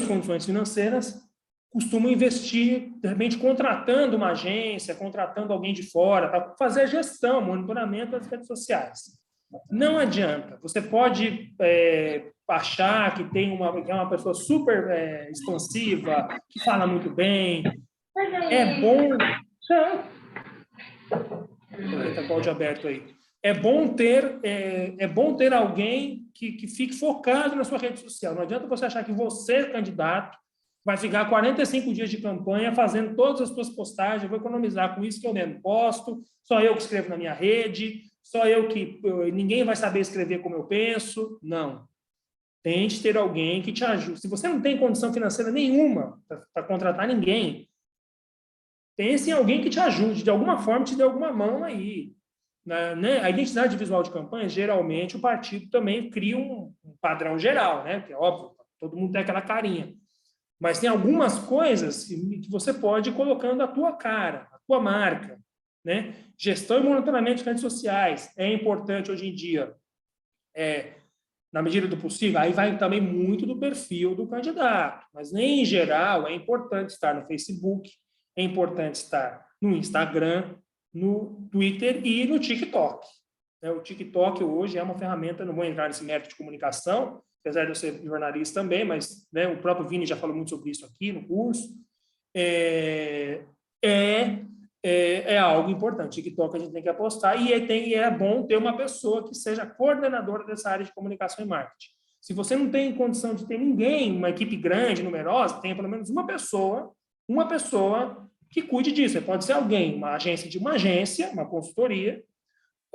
condições financeiras, costumam investir, de repente, contratando uma agência, contratando alguém de fora, para fazer a gestão, monitoramento das redes sociais. Não adianta. Você pode achar que que é uma pessoa super expansiva, que fala muito bem. É bom... Está com o áudio aberto aí. É bom ter alguém que fique focado na sua rede social. Não adianta você achar que você, candidato, vai ficar 45 dias de campanha fazendo todas as suas postagens, eu vou economizar com isso que eu mesmo posto, só eu que escrevo na minha rede, ninguém vai saber escrever como eu penso. Não. Tente ter alguém que te ajude. Se você não tem condição financeira nenhuma para contratar ninguém, pense em alguém que te ajude, de alguma forma, te dê alguma mão aí. Né? A identidade visual de campanha, geralmente, o partido também cria um padrão geral, né? Que é óbvio, todo mundo tem aquela carinha. Mas tem algumas coisas que você pode ir colocando a tua cara, a tua marca. Né? Gestão e monitoramento de redes sociais é importante hoje em dia. Na medida do possível, aí vai também muito do perfil do candidato. Mas, em geral, é importante estar no Facebook, é importante estar no Instagram, no Twitter e no TikTok. O TikTok hoje é uma ferramenta, não vou entrar nesse mérito de comunicação, apesar de eu ser jornalista também, mas o próprio Vini já falou muito sobre isso aqui no curso. É algo importante. TikTok a gente tem que apostar e é bom ter uma pessoa que seja coordenadora dessa área de comunicação e marketing. Se você não tem condição de ter ninguém, uma equipe grande, numerosa, tenha pelo menos uma pessoa que cuide disso. Pode ser alguém, uma agência, uma consultoria,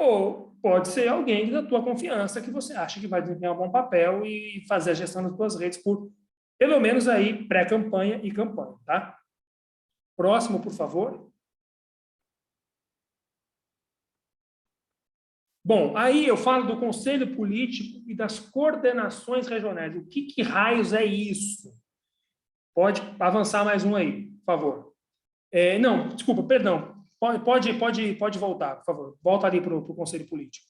ou pode ser alguém da tua confiança que você acha que vai desempenhar um bom papel e fazer a gestão das tuas redes por, pelo menos aí, pré-campanha e campanha, tá? Próximo, por favor. Bom, aí eu falo do conselho político e das coordenações regionais. O que raios é isso? Pode avançar mais um aí, por favor. Não, desculpa, perdão. Pode voltar, por favor. Volta ali para o conselho político.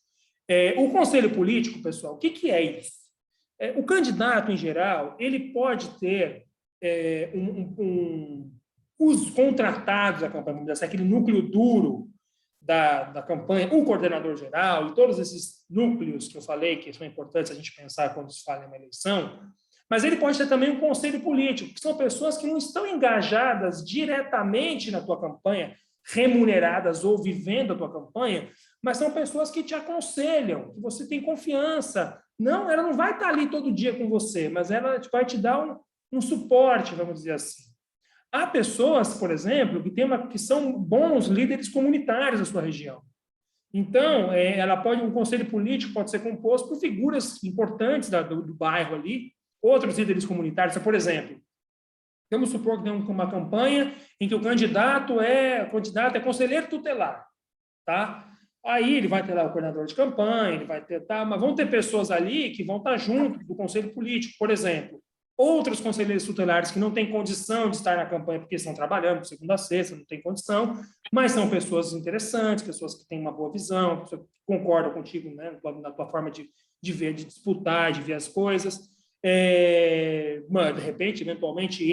O conselho político, pessoal, o que é isso? O candidato, em geral, ele pode ter os contratados da campanha, vamos dizer assim, aquele núcleo duro da campanha, um coordenador geral e todos esses núcleos que eu falei que são importantes a gente pensar quando se fala em uma eleição, mas ele pode ter também um conselho político, que são pessoas que não estão engajadas diretamente na tua campanha, remuneradas ou vivendo a tua campanha, mas são pessoas que te aconselham, que você tem confiança. Não, ela não vai estar ali todo dia com você, mas ela vai te dar um suporte, vamos dizer assim. Há pessoas, por exemplo, que são bons líderes comunitários da sua região. Então, um conselho político pode ser composto por figuras importantes do bairro ali, outros líderes comunitários. Então, por exemplo, vamos supor que tem uma campanha em que o candidato é conselheiro tutelar, tá? Aí ele vai ter lá o coordenador de campanha, ele vai ter, mas vão ter pessoas ali que vão estar junto do conselho político, por exemplo. Outros conselheiros tutelares que não têm condição de estar na campanha porque estão trabalhando de segunda a sexta, não têm condição, mas são pessoas interessantes, pessoas que têm uma boa visão, que concordam contigo, né, na tua forma de ver, de disputar, de ver as coisas. De repente, eventualmente,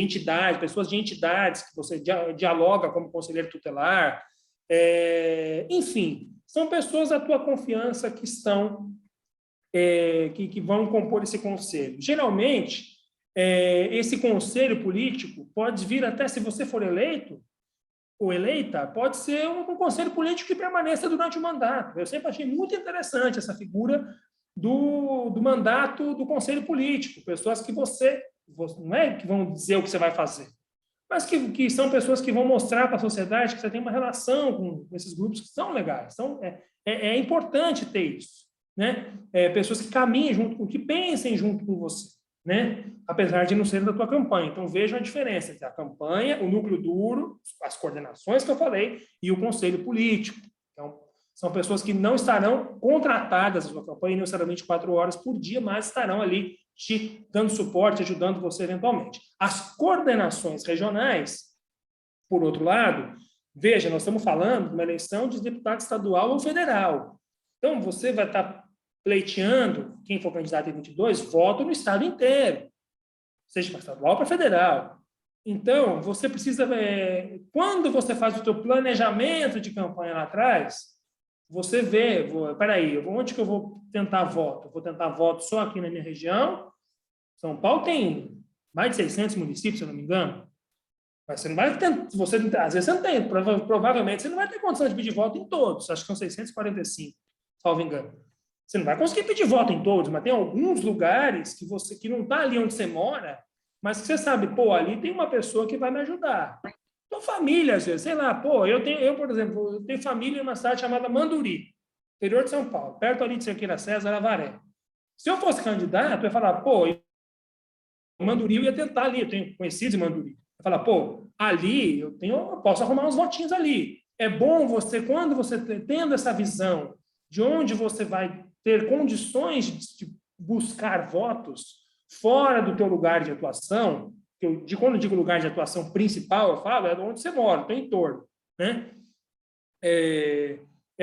pessoas de entidades que você dialoga como conselheiro tutelar. Enfim, são pessoas da tua confiança que estão, que vão compor esse conselho. Geralmente, esse conselho político pode vir até, se você for eleito ou eleita, pode ser um conselho político que permaneça durante o mandato. Eu sempre achei muito interessante essa figura do mandato do conselho político, pessoas que você não é que vão dizer o que você vai fazer, mas que são pessoas que vão mostrar para a sociedade que você tem uma relação com esses grupos que são legais. Então, é importante ter isso, né? Pessoas que caminhem junto que pensem junto com você, né? Apesar de não ser da tua campanha. Então, vejam a diferença entre a campanha, o núcleo duro, as coordenações que eu falei, e o conselho político. Então, são pessoas que não estarão contratadas na sua campanha, não necessariamente 4 horas por dia, mas estarão ali te dando suporte, ajudando você eventualmente. As coordenações regionais, por outro lado, veja, nós estamos falando de uma eleição de deputado estadual ou federal. Então, você vai estar pleiteando, quem for candidato em 22, voto no estado inteiro, seja para estadual ou para federal. Então, você precisa, quando você faz o seu planejamento de campanha lá atrás, você vê, peraí, onde que eu vou tentar voto? Eu vou tentar voto só aqui na minha região. São Paulo tem mais de 600 municípios, se eu não me engano. Mas você não vai ter, às vezes você não tem, provavelmente você não vai ter condição de pedir voto em todos, acho que são 645, salvo engano. Você não vai conseguir pedir voto em todos, mas tem alguns lugares que não está ali onde você mora, mas que você sabe, ali tem uma pessoa que vai me ajudar. Então, família, sei lá, por exemplo, eu tenho família em uma cidade chamada Manduri, interior de São Paulo, perto ali de Cerqueira César, Avaré. Se eu fosse candidato, eu ia falar, Manduri eu ia tentar ali, eu tenho conhecidos em Manduri. Eu ia falar, ali eu posso arrumar uns votinhos ali. É bom você, quando você tendo essa visão de onde você vai ter condições de buscar votos fora do teu lugar de atuação, quando eu digo lugar de atuação principal, eu falo, é onde você mora, do entorno, né?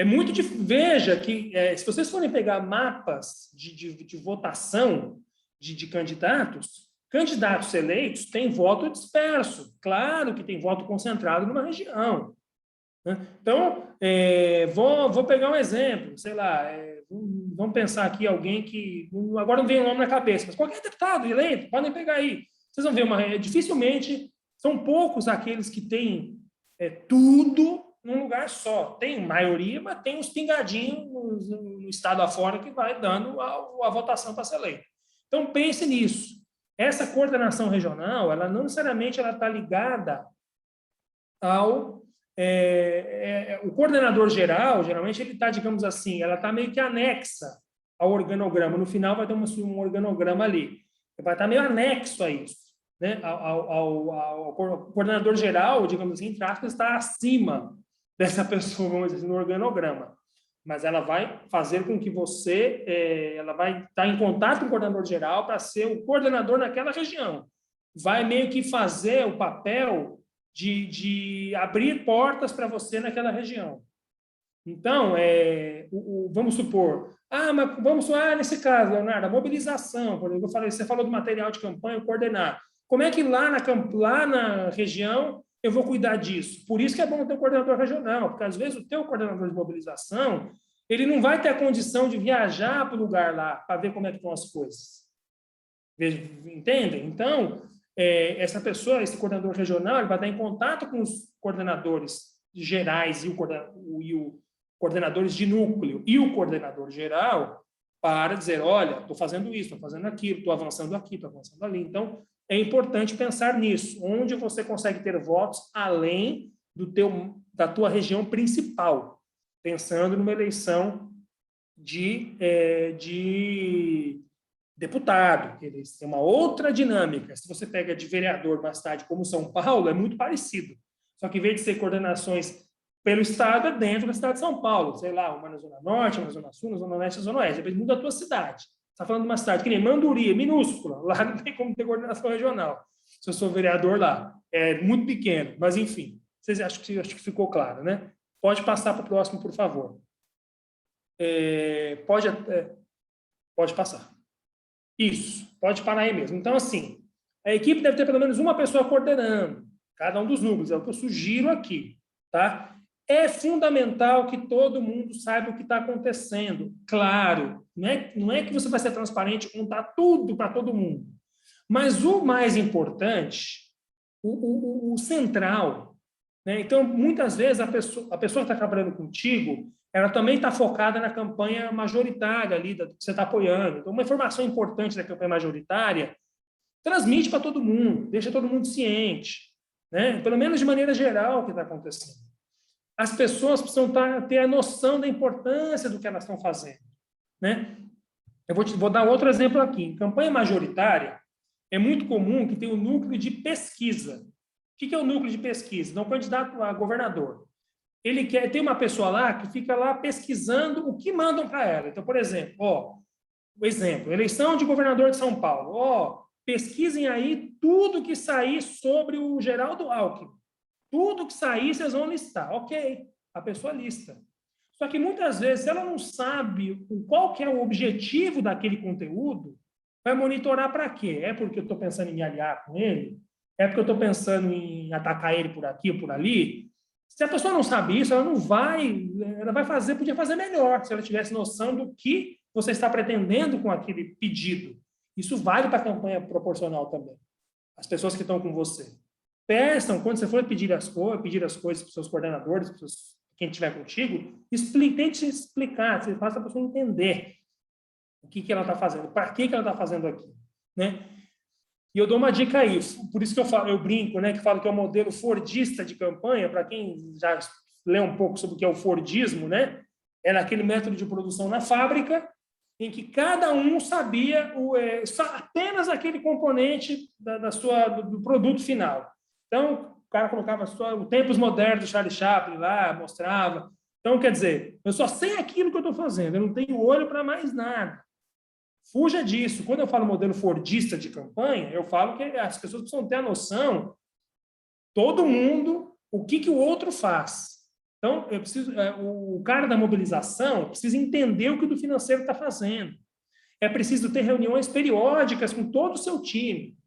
Muito difícil. Veja que, se vocês forem pegar mapas de votação de candidatos eleitos têm voto disperso. Claro que tem voto concentrado numa região, né? Então, vou pegar um exemplo, sei lá, vamos pensar aqui alguém que, agora não vem o nome na cabeça, mas qualquer deputado eleito, podem pegar aí. Vocês vão ver, dificilmente, são poucos aqueles que têm tudo num lugar só. Tem maioria, mas tem uns pingadinhos no estado afora que vai dando a votação para ser eleito. Então, pense nisso. Essa coordenação regional, ela não necessariamente está ligada ao o coordenador geral, geralmente, ele está, digamos assim, ela está meio que anexa ao organograma. No final vai ter um organograma ali. Vai estar meio anexo a isso, né? Ao coordenador geral, digamos assim, entre aspas, está acima dessa pessoa, vamos dizer assim, no organograma. Mas ela vai fazer com que você, ela vai estar em contato com o coordenador geral para ser o coordenador naquela região. Vai meio que fazer o papel de abrir portas para você naquela região. Então, vamos supor, nesse caso, Leonardo, a mobilização, por exemplo, você falou do material de campanha, coordenar. Como é que lá na região eu vou cuidar disso? Por isso que é bom ter um coordenador regional, porque às vezes o teu coordenador de mobilização, ele não vai ter a condição de viajar para o lugar lá para ver como é que estão as coisas. Entendem? Então, essa pessoa, esse coordenador regional, ele vai estar em contato com os coordenadores gerais e o coordenadores de núcleo e o coordenador geral para dizer, olha, estou fazendo isso, estou fazendo aquilo, estou avançando aqui, estou avançando ali. Então, é importante pensar nisso, onde você consegue ter votos além da tua região principal, pensando numa eleição de deputado, que eles têm uma outra dinâmica. Se você pega de vereador uma cidade como São Paulo, é muito parecido. Só que, em vez de ser coordenações pelo Estado, é dentro da cidade de São Paulo. Sei lá, uma na Zona Norte, uma na Zona Sul, na Zona Leste, na Zona Oeste. Depende muito da tua cidade. Você está falando de uma cidade que nem Manduri, minúscula. Lá não tem como ter coordenação regional. Se eu sou vereador lá, é muito pequeno. Mas, enfim, vocês acho que ficou claro, né? Pode passar para o próximo, por favor. Pode passar. Isso, pode parar aí mesmo. Então, assim, a equipe deve ter pelo menos uma pessoa coordenando cada um dos núcleos. É o que eu sugiro aqui, tá? É fundamental que todo mundo saiba o que está acontecendo. Claro, não é que você vai ser transparente e contar tudo para todo mundo. Mas o mais importante, o central, né? Então, muitas vezes, a pessoa que está trabalhando contigo, ela também está focada na campanha majoritária ali, que você está apoiando. Então, uma informação importante da campanha majoritária, transmite para todo mundo, deixa todo mundo ciente, né? Pelo menos de maneira geral o que está acontecendo. As pessoas precisam ter a noção da importância do que elas estão fazendo, né? Eu vou dar outro exemplo aqui. Em campanha majoritária, é muito comum que tenha um núcleo de pesquisa. O que é o núcleo de pesquisa? Então, candidato a governador. Tem uma pessoa lá que fica lá pesquisando o que mandam para ela. Então, por exemplo, eleição de governador de São Paulo. Pesquisem aí tudo que sair sobre o Geraldo Alckmin. Tudo que sair, vocês vão listar. Ok, a pessoa lista. Só que muitas vezes, se ela não sabe qual que é o objetivo daquele conteúdo, vai monitorar para quê? É porque eu estou pensando em me aliar com ele? É porque eu estou pensando em atacar ele por aqui ou por ali? Se a pessoa não sabe isso, ela podia fazer melhor, se ela tivesse noção do que você está pretendendo com aquele pedido. Isso vale para a campanha proporcional também. As pessoas que estão com você. Peçam, quando você for pedir as coisas para os seus coordenadores, para quem estiver contigo, tente explicar, você faça a pessoa entender o que ela está fazendo, para que ela está fazendo aqui, né? E eu dou uma dica aí, por isso que eu brinco, né, que falo que é o modelo fordista de campanha, para quem já lê um pouco sobre o que é o fordismo, né? Era aquele método de produção na fábrica, em que cada um sabia apenas aquele componente do produto final. Então, o cara colocava o Tempos Modernos do Charlie Chaplin lá, mostrava. Então, quer dizer, eu só sei aquilo que eu estou fazendo, eu não tenho olho para mais nada. Fuja disso. Quando eu falo modelo fordista de campanha, eu falo que as pessoas precisam ter a noção, todo mundo, o que o outro faz. Então, o cara da mobilização precisa entender o que o do financeiro está fazendo. É preciso ter reuniões periódicas com todo o seu time,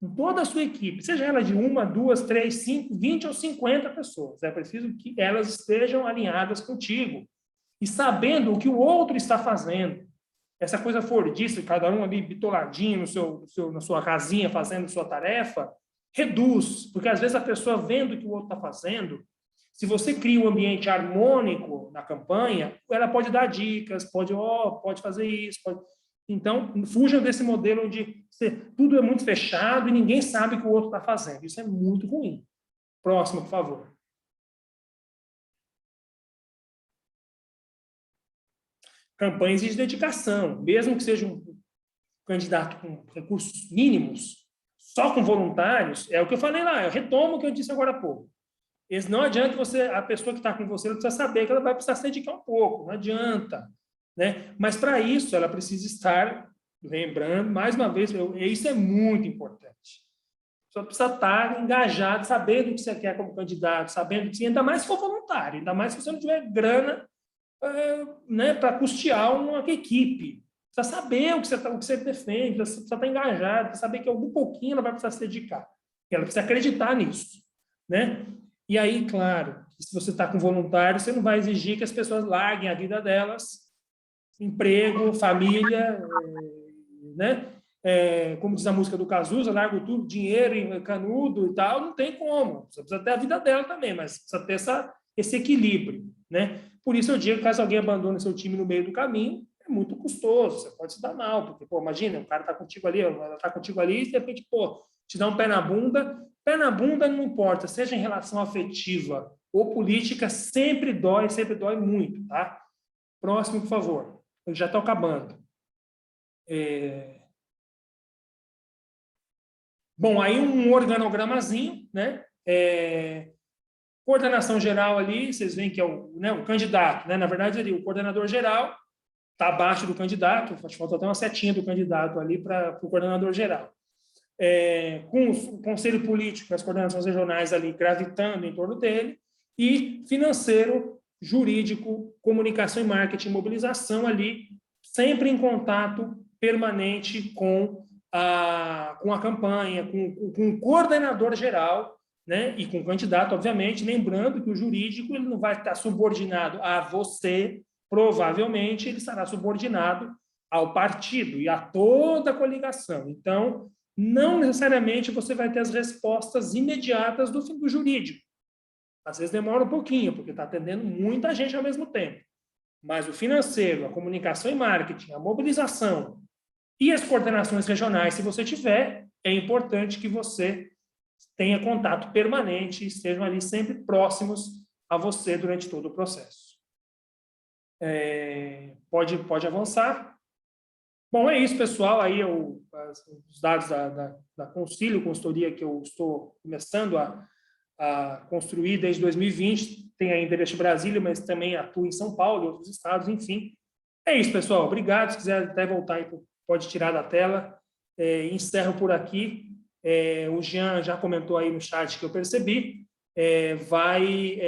com toda a sua equipe, seja ela de 1, 2, 3, 5, 20 ou 50 pessoas. É preciso que elas estejam alinhadas contigo e sabendo o que o outro está fazendo. Essa coisa fordista, cada um ali bitoladinho na sua casinha fazendo sua tarefa, reduz, porque às vezes a pessoa vendo o que o outro está fazendo, se você cria um ambiente harmônico na campanha, ela pode dar dicas, pode fazer isso, pode... Então, fujam desse modelo onde tudo é muito fechado e ninguém sabe o que o outro está fazendo. Isso é muito ruim. Próximo, por favor. campanha exige dedicação, mesmo que seja um candidato com recursos mínimos, só com voluntários, é o que eu falei lá, eu retomo o que eu disse agora há pouco. Não adianta a pessoa que está com você, ela precisa saber que ela vai precisar se dedicar um pouco, não adianta, né? Mas para isso ela precisa estar, lembrando, mais uma vez, isso é muito importante. A pessoa precisa estar engajada, sabendo o que você quer como candidato, sabendo que, ainda mais se for voluntário, ainda mais se você não tiver grana né, para custear uma equipe. Precisa saber o que você defende, precisa estar engajado, precisa saber que algum pouquinho ela vai precisar se dedicar. Ela precisa acreditar nisso, né? E aí, claro, se você está com voluntário, você não vai exigir que as pessoas larguem a vida delas, emprego, família, né? Como diz a música do Cazuza, largo tudo, dinheiro, canudo e tal, não tem como. Você precisa ter a vida dela também, mas precisa ter esse equilíbrio, né? Por isso eu digo que caso alguém abandone seu time no meio do caminho, é muito custoso, você pode se dar mal, porque, pô, imagina, o cara está contigo ali, ela está contigo ali, e de repente, pô, te dá um pé na bunda não importa, seja em relação afetiva ou política, sempre dói muito, tá? Próximo, por favor. Eu já estou acabando. Bom, aí um organogramazinho, né? Coordenação geral ali, vocês veem que é o candidato, né? Na verdade, ali, o coordenador geral está abaixo do candidato, falta até uma setinha do candidato ali para o coordenador geral. Com o conselho político, as coordenações regionais ali gravitando em torno dele, e financeiro, jurídico, comunicação e marketing, mobilização ali, sempre em contato permanente com a campanha, com o coordenador geral, né, e com o candidato, obviamente, lembrando que o jurídico ele não vai estar subordinado a você, provavelmente ele estará subordinado ao partido e a toda a coligação. Então, não necessariamente você vai ter as respostas imediatas do jurídico. Às vezes demora um pouquinho, porque está atendendo muita gente ao mesmo tempo. Mas o financeiro, a comunicação e marketing, a mobilização e as coordenações regionais, se você tiver, é importante que você tenha contato permanente e estejam ali sempre próximos a você durante todo o processo. Pode avançar. Bom, é isso, pessoal. Aí os dados da Concílio, consultoria que eu estou começando a construir desde 2020, tem a endereço de Brasília, mas também atua em São Paulo e outros estados, enfim. É isso, pessoal. Obrigado. Se quiser até voltar aí, pode tirar da tela. Encerro por aqui. O Jean já comentou aí no chat que eu percebi. Vai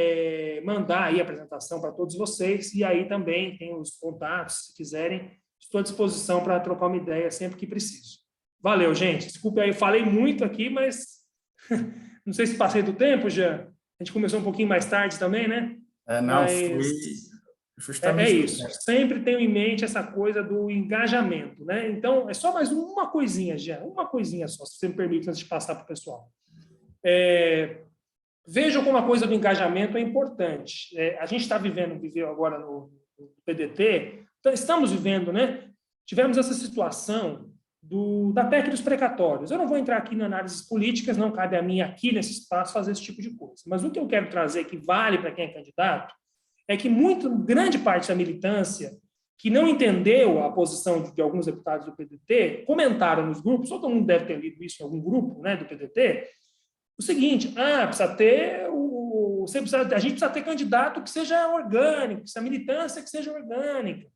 mandar aí a apresentação para todos vocês, e aí também tem os contatos, se quiserem. Estou à disposição para trocar uma ideia sempre que preciso. Valeu, gente. Desculpe aí, eu falei muito aqui, mas não sei se passei do tempo, Jean. A gente começou um pouquinho mais tarde também, né? Não, foi justamente isso. Sempre tenho em mente essa coisa do engajamento, né? Então, é só mais uma coisinha, Jean. Uma coisinha só, se você me permite, antes de passar para o pessoal. Vejam como a coisa do engajamento é importante. A gente viveu agora no PDT, então, estamos vivendo, né? Tivemos essa situação da PEC dos precatórios. Eu não vou entrar aqui em análises políticas, não cabe a mim aqui nesse espaço fazer esse tipo de coisa. Mas o que eu quero trazer que vale para quem é candidato é que grande parte da militância que não entendeu a posição de alguns deputados do PDT comentaram nos grupos, todo mundo deve ter lido isso em algum grupo, né, do PDT, o seguinte: precisa ter a gente precisa ter candidato que seja orgânico, que seja militância que seja orgânica,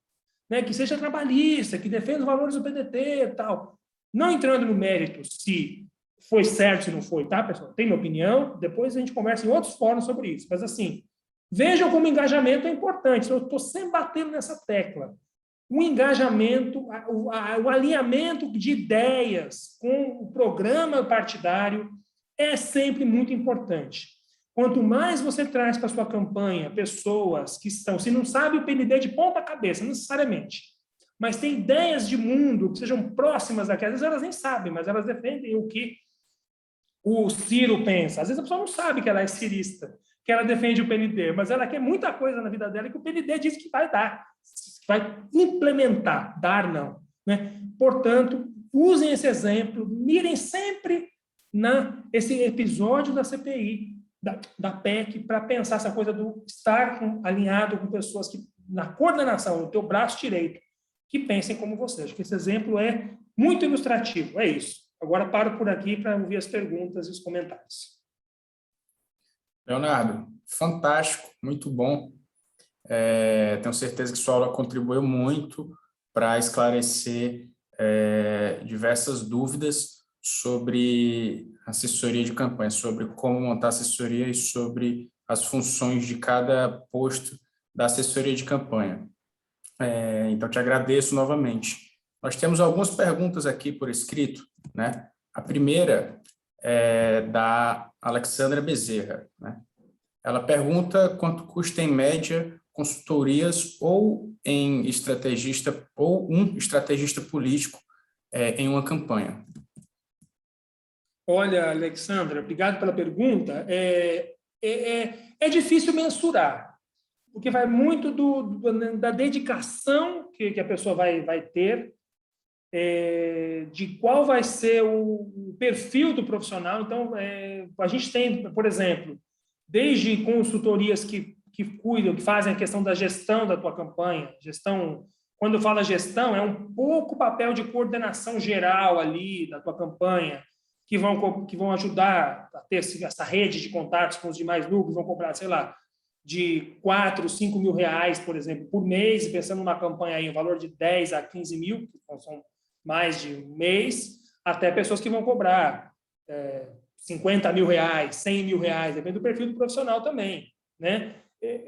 né, que seja trabalhista, que defenda os valores do PDT e tal. Não entrando no mérito se foi certo, se não foi, tá, pessoal? Tem minha opinião, depois a gente conversa em outros fóruns sobre isso. Mas, assim, vejam como o engajamento é importante. Eu estou sempre batendo nessa tecla. O engajamento, o alinhamento de ideias com o programa partidário é sempre muito importante. Quanto mais você traz para a sua campanha pessoas que estão, se não sabe o PND de ponta cabeça, não necessariamente, mas tem ideias de mundo que sejam próximas daquelas, às vezes elas nem sabem, mas elas defendem o que o Ciro pensa. Às vezes a pessoa não sabe que ela é cirista, que ela defende o PND, mas ela quer muita coisa na vida dela que o PND diz que vai dar, que vai implementar, dar não, né? Portanto, usem esse exemplo, mirem sempre esse episódio da CPI, da PEC, para pensar essa coisa do estar alinhado com pessoas que na coordenação, no teu braço direito, que pensem como você. Acho que esse exemplo é muito ilustrativo. É isso. Agora paro por aqui para ouvir as perguntas e os comentários. Leonardo, fantástico, muito bom. Tenho certeza que sua aula contribuiu muito para esclarecer diversas dúvidas sobre assessoria de campanha, sobre como montar assessoria e sobre as funções de cada posto da assessoria de campanha. Então, te agradeço novamente. Nós temos algumas perguntas aqui por escrito, né? A primeira é da Alexandra Bezerra, né? Ela pergunta quanto custa, em média, consultorias ou um estrategista político em uma campanha. Olha, Alexandra, obrigado pela pergunta. É difícil mensurar, porque vai muito da dedicação que a pessoa vai ter, de qual vai ser o perfil do profissional. Então, a gente tem, por exemplo, desde consultorias que cuidam, que fazem a questão da gestão da tua campanha. Gestão, quando eu falo gestão, é um pouco papel de coordenação geral ali da tua campanha, que vão ajudar a ter essa rede de contatos com os demais núcleos, vão comprar, sei lá, de 4, 5 mil reais, por exemplo, por mês, pensando numa campanha aí, um valor de 10 a 15 mil, que são mais de um mês, até pessoas que vão cobrar 50 mil reais, 100 mil reais, depende do perfil do profissional também, né?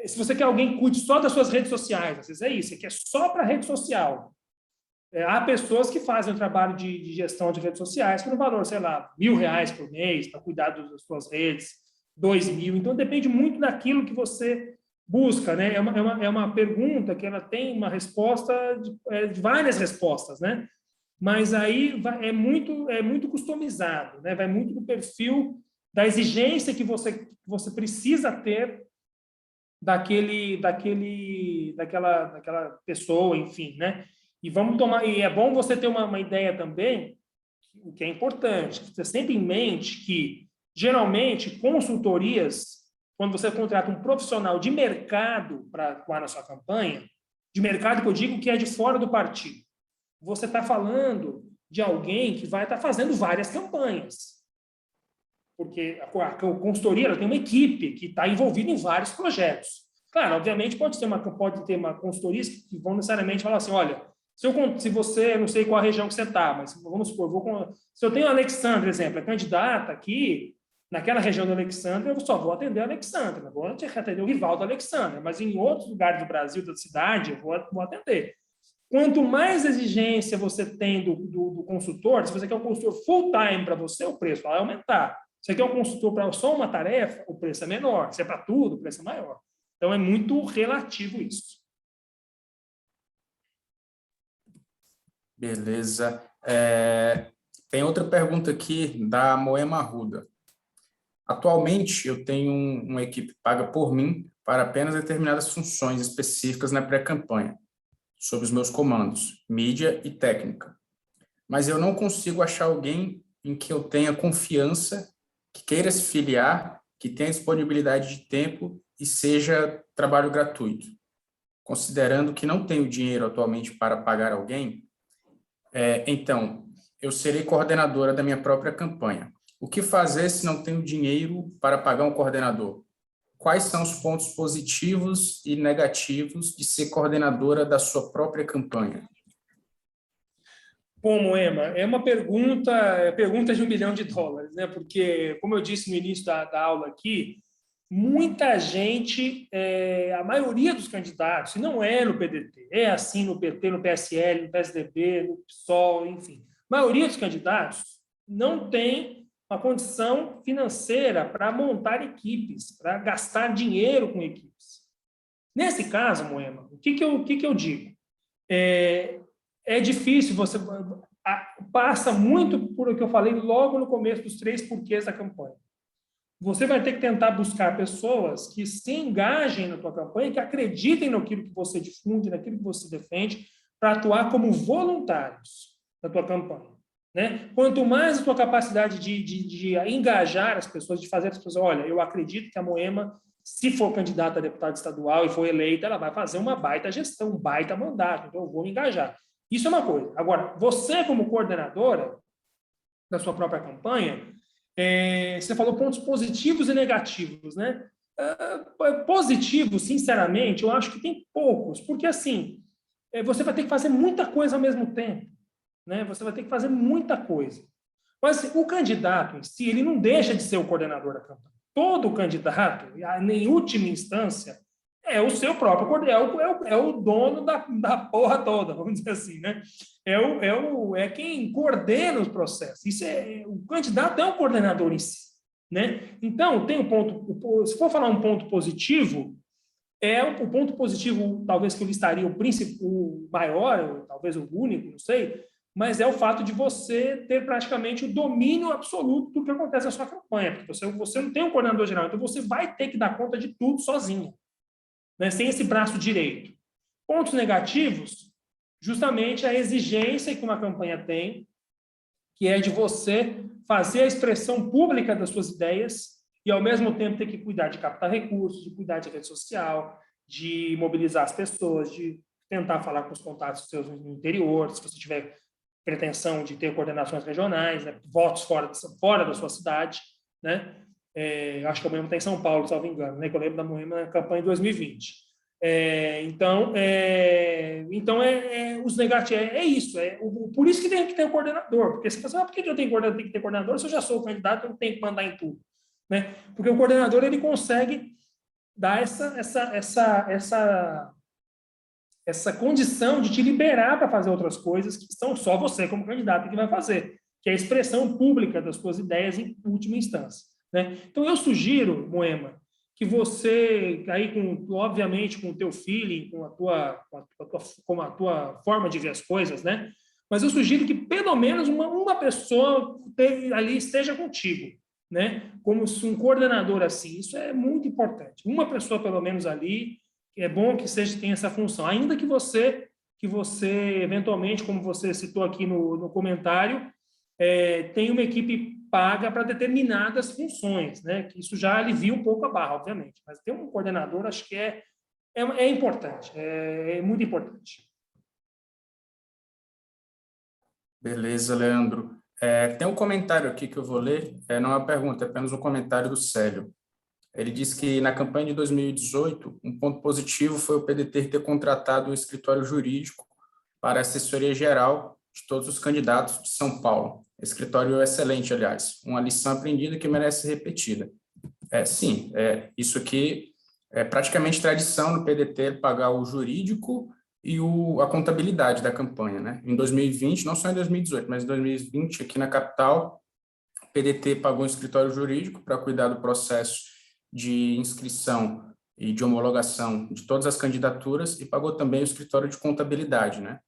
Se você quer alguém que cuide só das suas redes sociais, às vezes é isso, você quer só para rede social. Há pessoas que fazem o trabalho de gestão de redes sociais por um valor, sei lá, R$ 1.000 por mês, para cuidar das suas redes, 2.000. Então, depende muito daquilo que você busca, né? É uma pergunta que ela tem uma resposta, de várias respostas, né? Mas aí é muito customizado, né? Vai muito do perfil, da exigência que você precisa ter daquela pessoa, enfim, né? E é bom você ter uma ideia também, o que é importante, você sempre em mente que, geralmente, consultorias, quando você contrata um profissional de mercado para atuar na sua campanha, de mercado que eu digo que é de fora do partido, você está falando de alguém que vai estar fazendo várias campanhas. Porque a consultoria ela tem uma equipe que está envolvida em vários projetos. Claro, obviamente, pode ter uma consultoria que vão necessariamente falar assim, olha, se você, eu não sei qual a região que você está, mas vamos supor, se eu tenho a Alexandra, exemplo, a candidata aqui, naquela região da Alexandra, eu só vou atender a Alexandra, não vou atender o rival da Alexandra, mas em outros lugares do Brasil, da cidade, eu vou atender. Quanto mais exigência você tem do consultor, se você quer um consultor full-time para você, o preço vai aumentar. Se você quer um consultor para só uma tarefa, o preço é menor. Se é para tudo, o preço é maior. Então, é muito relativo isso. Beleza. Tem outra pergunta aqui da Moema Arruda. Atualmente, eu tenho uma equipe paga por mim para apenas determinadas funções específicas na pré-campanha, sob os meus comandos, mídia e técnica. Mas eu não consigo achar alguém em que eu tenha confiança, que queira se filiar, que tenha disponibilidade de tempo e seja trabalho gratuito. Considerando que não tenho dinheiro atualmente para pagar alguém, então, eu serei coordenadora da minha própria campanha. O que fazer se não tenho dinheiro para pagar um coordenador? Quais são os pontos positivos e negativos de ser coordenadora da sua própria campanha? Bom, Moema, é uma pergunta de $1 milhão, né? Porque, como eu disse no início da aula aqui, muita gente, a maioria dos candidatos, e não é no PDT, é assim no PT, no PSL, no PSDB, no PSOL, enfim, a maioria dos candidatos não tem uma condição financeira para montar equipes, para gastar dinheiro com equipes. Nesse caso, Moema, o que eu digo? É difícil, você passa muito por o que eu falei logo no começo dos 3 porquês da campanha. Você vai ter que tentar buscar pessoas que se engajem na tua campanha, que acreditem naquilo que você difunde, naquilo que você defende, para atuar como voluntários na tua campanha, né? Quanto mais a tua capacidade de engajar as pessoas, de fazer as pessoas, olha, eu acredito que a Moema se for candidata a deputada estadual e for eleita, ela vai fazer uma baita gestão, um baita mandato, então eu vou me engajar. Isso é uma coisa. Agora, você como coordenadora da sua própria campanha, você falou pontos positivos e negativos, né? Positivo, sinceramente, eu acho que tem poucos, porque assim, você vai ter que fazer muita coisa ao mesmo tempo, né? Você vai ter que fazer muita coisa. Mas assim, o candidato em si, ele não deixa de ser o coordenador da campanha. Todo candidato, em última instância, é o seu próprio coordenador, é o dono da porra toda, vamos dizer assim, né? É quem coordena os processos. O candidato é um coordenador em si, né? Então, tem um ponto, se for falar um ponto positivo, o ponto positivo, talvez que eu listaria o maior, talvez o único, não sei, mas é o fato de você ter praticamente o domínio absoluto do que acontece na sua campanha, porque você não tem um coordenador geral, então você vai ter que dar conta de tudo sozinho, né, sem esse braço direito. Pontos negativos, justamente a exigência que uma campanha tem, que é de você fazer a expressão pública das suas ideias e, ao mesmo tempo, ter que cuidar de captar recursos, de cuidar de rede social, de mobilizar as pessoas, de tentar falar com os contatos seus no interior, se você tiver pretensão de ter coordenações regionais, né, votos fora da sua cidade, né? Acho que a Moema está em São Paulo, salvo engano, né? Que eu lembro da Moema na campanha de 2020. Então, os negativos, isso. Por isso que tem que ter um coordenador, porque você fala assim, por que eu tenho que ter coordenador se eu já sou candidato, eu não tenho que mandar em tudo, né? Porque o coordenador, ele consegue dar essa condição de te liberar para fazer outras coisas que são só você como candidato que vai fazer, que é a expressão pública das suas ideias em última instância, né? Então, eu sugiro, Moema, que você, aí obviamente com o teu feeling, com a tua forma de ver as coisas, né? Mas eu sugiro que pelo menos uma pessoa ali esteja contigo, né? Como um coordenador assim, isso é muito importante. Uma pessoa pelo menos ali, é bom que tenha essa função, ainda que você eventualmente, como você citou aqui no comentário, tenha uma equipe paga para determinadas funções, né? Que isso já alivia um pouco a barra, obviamente. Mas ter um coordenador, acho que é importante, é muito importante. Beleza, Leandro. Tem um comentário aqui que eu vou ler, não é uma pergunta, é apenas um comentário do Célio. Ele diz que na campanha de 2018, um ponto positivo foi o PDT ter contratado um escritório jurídico para a assessoria geral de todos os candidatos de São Paulo. Escritório excelente, aliás, uma lição aprendida que merece ser repetida. Sim, isso aqui é praticamente tradição no PDT pagar o jurídico e a contabilidade da campanha, né? Em 2020, não só em 2018, mas em 2020, aqui na capital, o PDT pagou um escritório jurídico para cuidar do processo de inscrição e de homologação de todas as candidaturas e pagou também o escritório de contabilidade, né?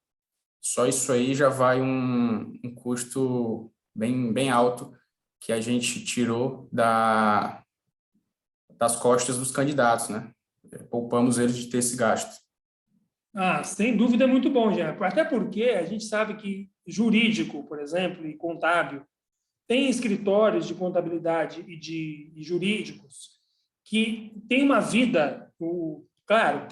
Só isso aí já vai um custo bem alto que a gente tirou das costas dos candidatos, né? Poupamos eles de ter esse gasto. Sem dúvida é muito bom, já. Até porque a gente sabe que jurídico, por exemplo, e contábil, tem escritórios de contabilidade e jurídicos que tem uma vida, claro,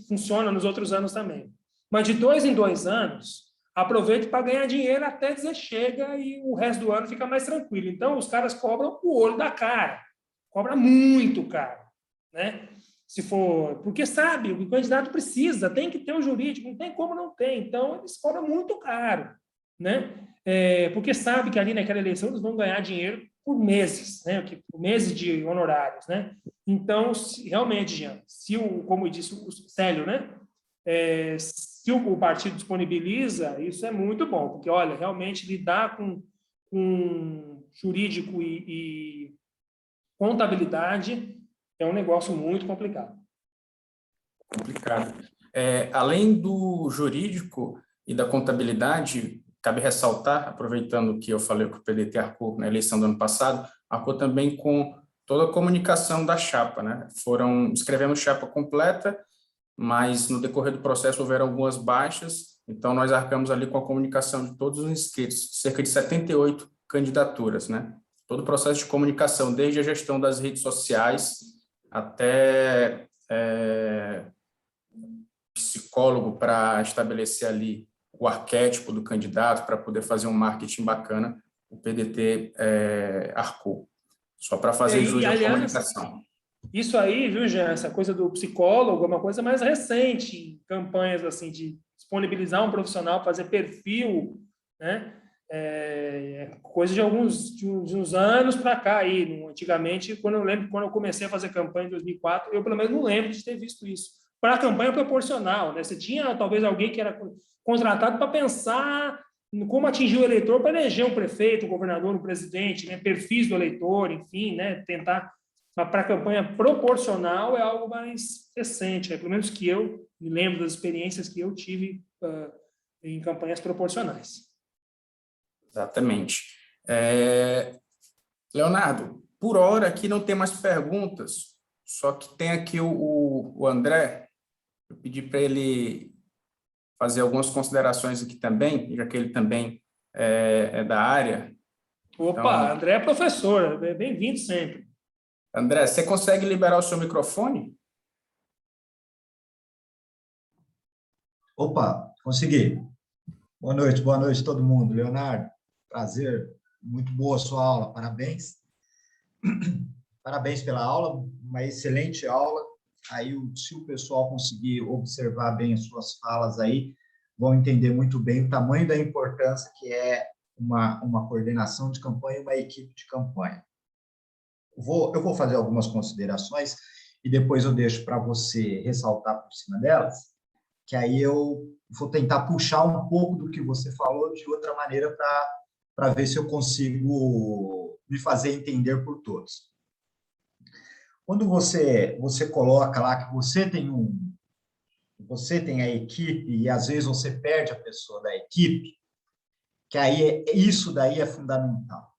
funciona nos outros anos também, mas de 2 em 2 anos, aproveite para ganhar dinheiro até dizer chega e o resto do ano fica mais tranquilo. Então, os caras cobram o olho da cara, cobra muito caro, né? Se for, porque sabe, o candidato precisa, tem que ter o jurídico, não tem como não ter, então eles cobram muito caro, né? Porque sabe que ali naquela eleição eles vão ganhar dinheiro por meses, né? Por meses de honorários, né? Então, realmente, Jean, como disse o Célio, né? Se o partido disponibiliza, isso é muito bom, porque, olha, realmente lidar com jurídico e contabilidade é um negócio muito complicado. Complicado. Além do jurídico e da contabilidade, cabe ressaltar, aproveitando que eu falei que o PDT arcou na eleição do ano passado, arcou também com toda a comunicação da chapa, né? Escrevemos chapa completa, mas no decorrer do processo houveram algumas baixas, então nós arcamos ali com a comunicação de todos os inscritos, cerca de 78 candidaturas, né? Todo o processo de comunicação, desde a gestão das redes sociais até psicólogo para estabelecer ali o arquétipo do candidato, para poder fazer um marketing bacana, o PDT arcou, só para fazer jus à aliás, comunicação. Isso aí, viu, Jean, essa coisa do psicólogo é uma coisa mais recente, em campanhas assim de disponibilizar um profissional, fazer perfil, né? Coisa de uns anos para cá aí. Antigamente, quando eu comecei a fazer campanha em 2004, eu pelo menos não lembro de ter visto isso. Para a campanha proporcional, né? Você tinha talvez alguém que era contratado para pensar em como atingir o eleitor para eleger um prefeito, um governador, um presidente, né? Perfis do eleitor, enfim, né? Tentar. Mas para a campanha proporcional é algo mais recente, né? Pelo menos que eu me lembro das experiências que eu tive em campanhas proporcionais. Exatamente. Leonardo, por hora aqui não tem mais perguntas, só que tem aqui o André. Eu pedi para ele fazer algumas considerações aqui também, já que ele também é da área. Opa, então, André é professor, bem-vindo sempre. André, você consegue liberar o seu microfone? Opa, consegui. Boa noite todo mundo. Leonardo, prazer, muito boa a sua aula, parabéns. Parabéns pela aula, uma excelente aula. Aí, se o pessoal conseguir observar bem as suas falas aí, vão entender muito bem o tamanho da importância que é uma coordenação de campanha e uma equipe de campanha. Eu vou fazer algumas considerações e depois eu deixo para você ressaltar por cima delas, que aí eu vou tentar puxar um pouco do que você falou de outra maneira para ver se eu consigo me fazer entender por todos. Quando você coloca lá que você tem a equipe e às vezes você perde a pessoa da equipe, que aí isso daí é fundamental.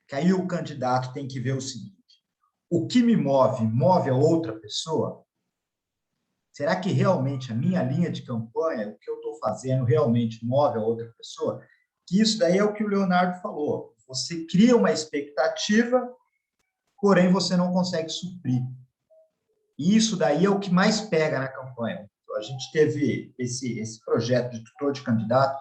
Que aí o candidato tem que ver o seguinte: o que me move a outra pessoa? Será que realmente a minha linha de campanha, o que eu estou fazendo, realmente move a outra pessoa? Que isso daí é o que o Leonardo falou. Você cria uma expectativa, porém você não consegue suprir. E isso daí é o que mais pega na campanha. A gente teve esse projeto de tutor de candidato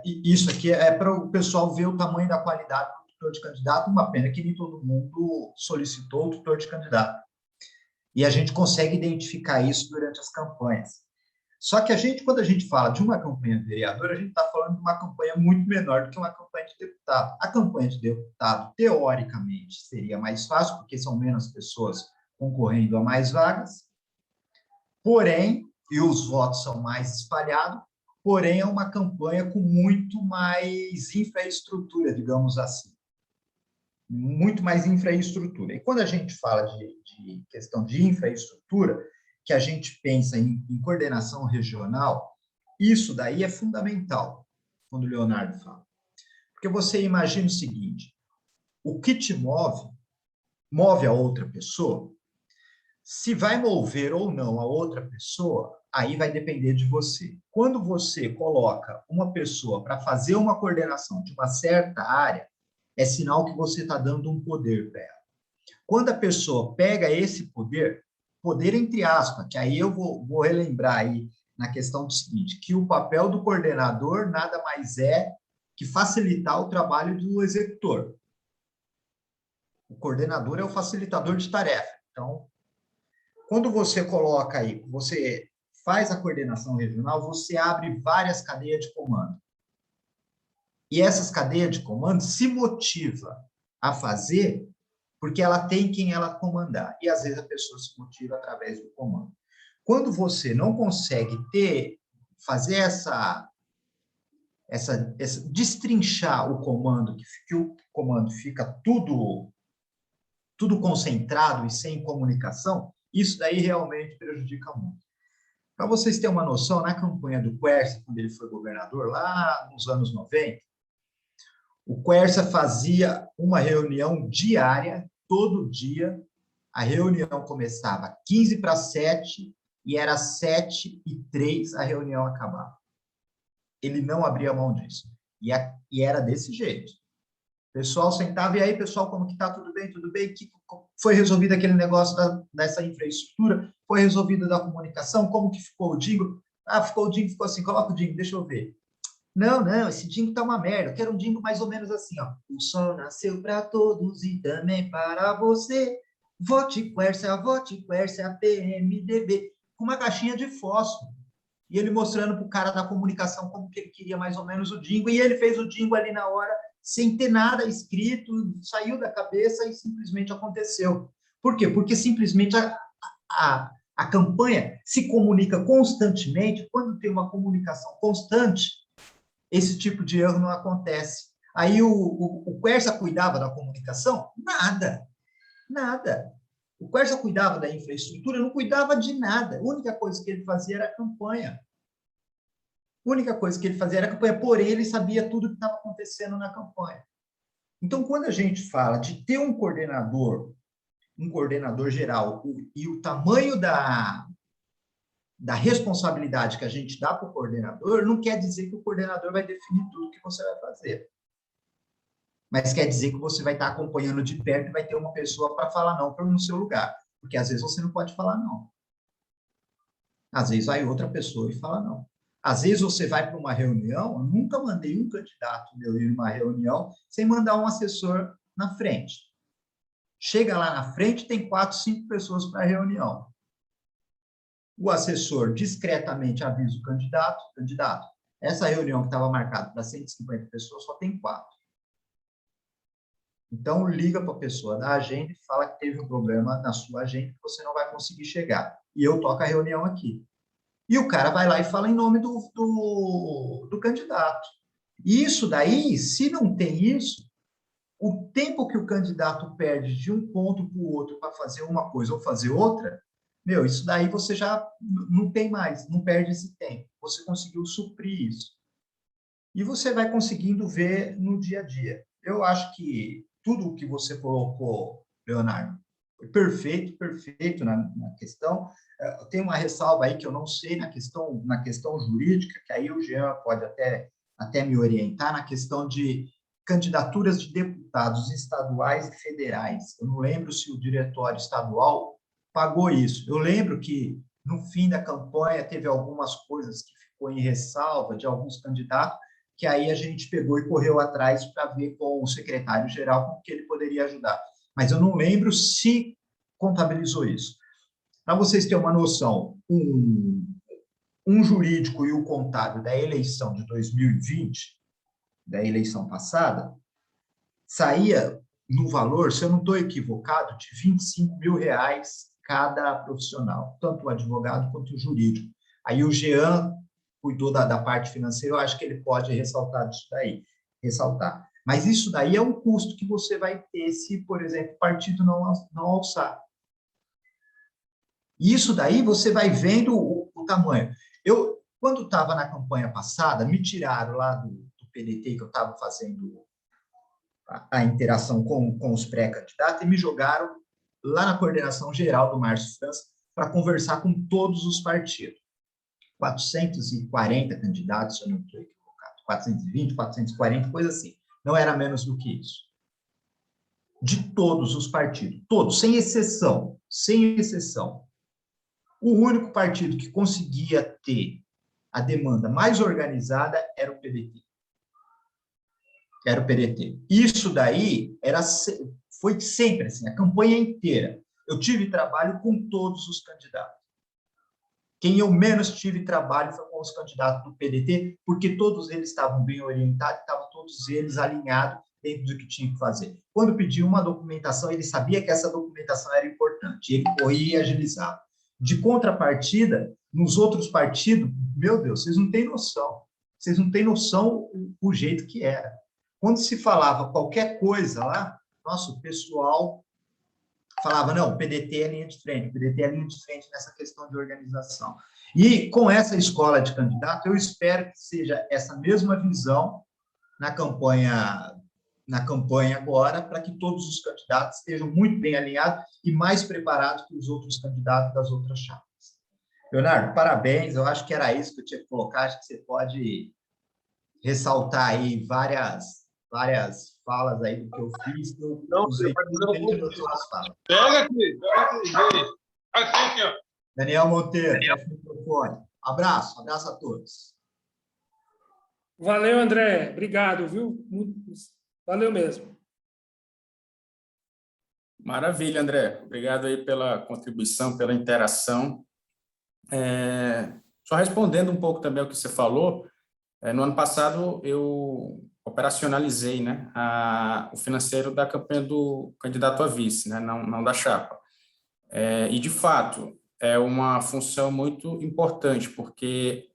isso aqui é para o pessoal ver o tamanho da qualidade do tutor de candidato. Uma pena que nem todo mundo solicitou o tutor de candidato. E a gente consegue identificar isso durante as campanhas. Só que quando a gente fala de uma campanha de vereador, a gente está falando de uma campanha muito menor do que uma campanha de deputado. A campanha de deputado, teoricamente, seria mais fácil, porque são menos pessoas concorrendo a mais vagas, porém, e os votos são mais espalhados, porém é uma campanha com muito mais infraestrutura, digamos assim. Muito mais infraestrutura. E quando a gente fala de questão de infraestrutura, que a gente pensa em coordenação regional, isso daí é fundamental, quando o Leonardo fala. Porque você imagina o seguinte: o que te move a outra pessoa. Se vai mover ou não a outra pessoa, aí vai depender de você. Quando você coloca uma pessoa para fazer uma coordenação de uma certa área, é sinal que você está dando um poder para ela. Quando a pessoa pega esse poder entre aspas, que aí eu vou relembrar aí na questão do seguinte, que o papel do coordenador nada mais é que facilitar o trabalho do executor. O coordenador é o facilitador de tarefa. Então, quando você coloca aí, você faz a coordenação regional, você abre várias cadeias de comando. E essas cadeias de comando se motiva a fazer porque ela tem quem ela comandar. E, às vezes, a pessoa se motiva através do comando. Quando você não consegue fazer destrinchar o comando, que o comando fica tudo concentrado e sem comunicação, isso daí realmente prejudica muito. Para vocês terem uma noção, na campanha do Quércia, quando ele foi governador, lá nos anos 90, o Quércia fazia uma reunião diária, todo dia. A reunião começava 15 para 7 e era 7h03 a reunião acabava. Ele não abria mão disso. E era desse jeito. O pessoal sentava, e aí, pessoal, como que tá? Tudo bem? Tudo bem? Que foi resolvido aquele negócio dessa infraestrutura? Foi resolvido da comunicação? Como que ficou o jingle? Ah, ficou o jingle, ficou assim, coloca o jingle, deixa eu ver. Não, esse jingle tá uma merda. Eu quero um jingle mais ou menos assim, ó. O sol nasceu para todos e também para você. Vote Quércia, PMDB. Com uma caixinha de fósforo. E ele mostrando para o cara da comunicação como que ele queria mais ou menos o jingle. E ele fez o jingle ali na hora, sem ter nada escrito, saiu da cabeça e simplesmente aconteceu. Por quê? Porque simplesmente a campanha se comunica constantemente. Quando tem uma comunicação constante, esse tipo de erro não acontece. Aí o Quércia cuidava da comunicação? Nada. O Quércia cuidava da infraestrutura? Não cuidava de nada. A única coisa que ele fazia era a campanha. Porém, ele sabia tudo o que estava acontecendo na campanha. Então, quando a gente fala de ter um coordenador geral, e o tamanho da responsabilidade que a gente dá para o coordenador, não quer dizer que o coordenador vai definir tudo que você vai fazer. Mas quer dizer que você vai estar acompanhando de perto e vai ter uma pessoa para falar não no seu lugar. Porque às vezes você não pode falar não. Às vezes vai outra pessoa e fala não. Às vezes você vai para uma reunião, eu nunca mandei um candidato meu ir numa reunião sem mandar um assessor na frente. Chega lá na frente, tem 4, 5 pessoas para a reunião. O assessor discretamente avisa o candidato, essa reunião que estava marcada para 150 pessoas só tem 4. Então, liga para a pessoa da agenda e fala que teve um problema na sua agenda que você não vai conseguir chegar. E eu toco a reunião aqui. E o cara vai lá e fala em nome do candidato. E isso daí, se não tem isso, o tempo que o candidato perde de um ponto para o outro para fazer uma coisa ou fazer outra, isso daí você já não tem mais, não perde esse tempo. Você conseguiu suprir isso. E você vai conseguindo ver no dia a dia. Eu acho que tudo o que você colocou, Leonardo, foi perfeito na questão. Tem uma ressalva aí que eu não sei na questão jurídica, que aí o Jean pode até me orientar, na questão de candidaturas de deputados estaduais e federais. Eu não lembro se o diretório estadual pagou isso. Eu lembro que, no fim da campanha, teve algumas coisas que ficou em ressalva de alguns candidatos, que aí a gente pegou e correu atrás para ver com o secretário-geral como que ele poderia ajudar. Mas eu não lembro se contabilizou isso. Para vocês terem uma noção, um jurídico e o contábil da eleição de 2020, da eleição passada, saía no valor, se eu não estou equivocado, de R$25 mil cada profissional, tanto o advogado quanto o jurídico. Aí o Jean cuidou da parte financeira, eu acho que ele pode ressaltar disso daí, Mas isso daí é um custo que você vai ter se, por exemplo, o partido não alçar. Isso daí você vai vendo o tamanho. Eu, quando estava na campanha passada, me tiraram lá do PDT, que eu estava fazendo a interação com os pré-candidatos, e me jogaram lá na coordenação geral do Márcio França para conversar com todos os partidos. 440 candidatos, se eu não estou equivocado, 420, 440, coisa assim. Não era menos do que isso. De todos os partidos, todos, sem exceção. O único partido que conseguia ter a demanda mais organizada era o PDT. Isso daí foi sempre assim, a campanha inteira. Eu tive trabalho com todos os candidatos. Quem eu menos tive trabalho foi com os candidatos do PDT, porque todos eles estavam bem orientados, estavam todos eles alinhados dentro do que tinha que fazer. Quando pediu uma documentação, ele sabia que essa documentação era importante, ele corria e agilizava. De contrapartida, nos outros partidos, meu Deus, vocês não têm noção o jeito que era. Quando se falava qualquer coisa lá, nossa, o pessoal falava, não, o PDT é linha de frente, nessa questão de organização. E com essa escola de candidato, eu espero que seja essa mesma visão na campanha agora, para que todos os candidatos estejam muito bem alinhados e mais preparados que os outros candidatos das outras chapas. Leonardo, parabéns, eu acho que era isso que eu tinha que colocar, acho que você pode ressaltar aí várias falas aí do que eu fiz, eu Não, usei tudo dentro das suas falas. pega aqui. Assim, aqui, ó. Daniel Monteiro, fecha o microfone. Abraço a todos. Valeu, André. Obrigado, viu? Valeu mesmo. Maravilha, André. Obrigado aí pela contribuição, pela interação. Só respondendo um pouco também ao que você falou, no ano passado eu operacionalizei, né, o financeiro da campanha do candidato a vice, né, não da chapa. E, de fato, é uma função muito importante, porque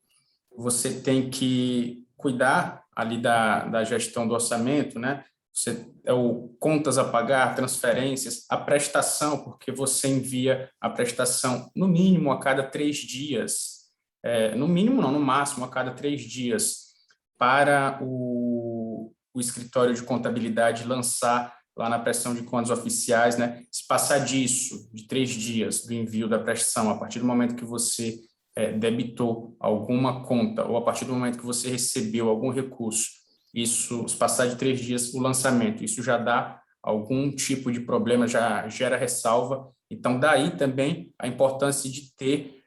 você tem que cuidar ali da gestão do orçamento, né? Você contas a pagar, transferências, a prestação, porque você envia a prestação no mínimo a cada 3 dias, no mínimo não, no máximo a cada 3 dias, para o escritório de contabilidade lançar lá na prestação de contas oficiais, né? Se passar disso, de 3 dias do envio da prestação, a partir do momento que você debitou alguma conta, ou a partir do momento que você recebeu algum recurso, isso, se passar de 3 dias o lançamento, isso já dá algum tipo de problema, já gera ressalva. Então, daí também a importância de ter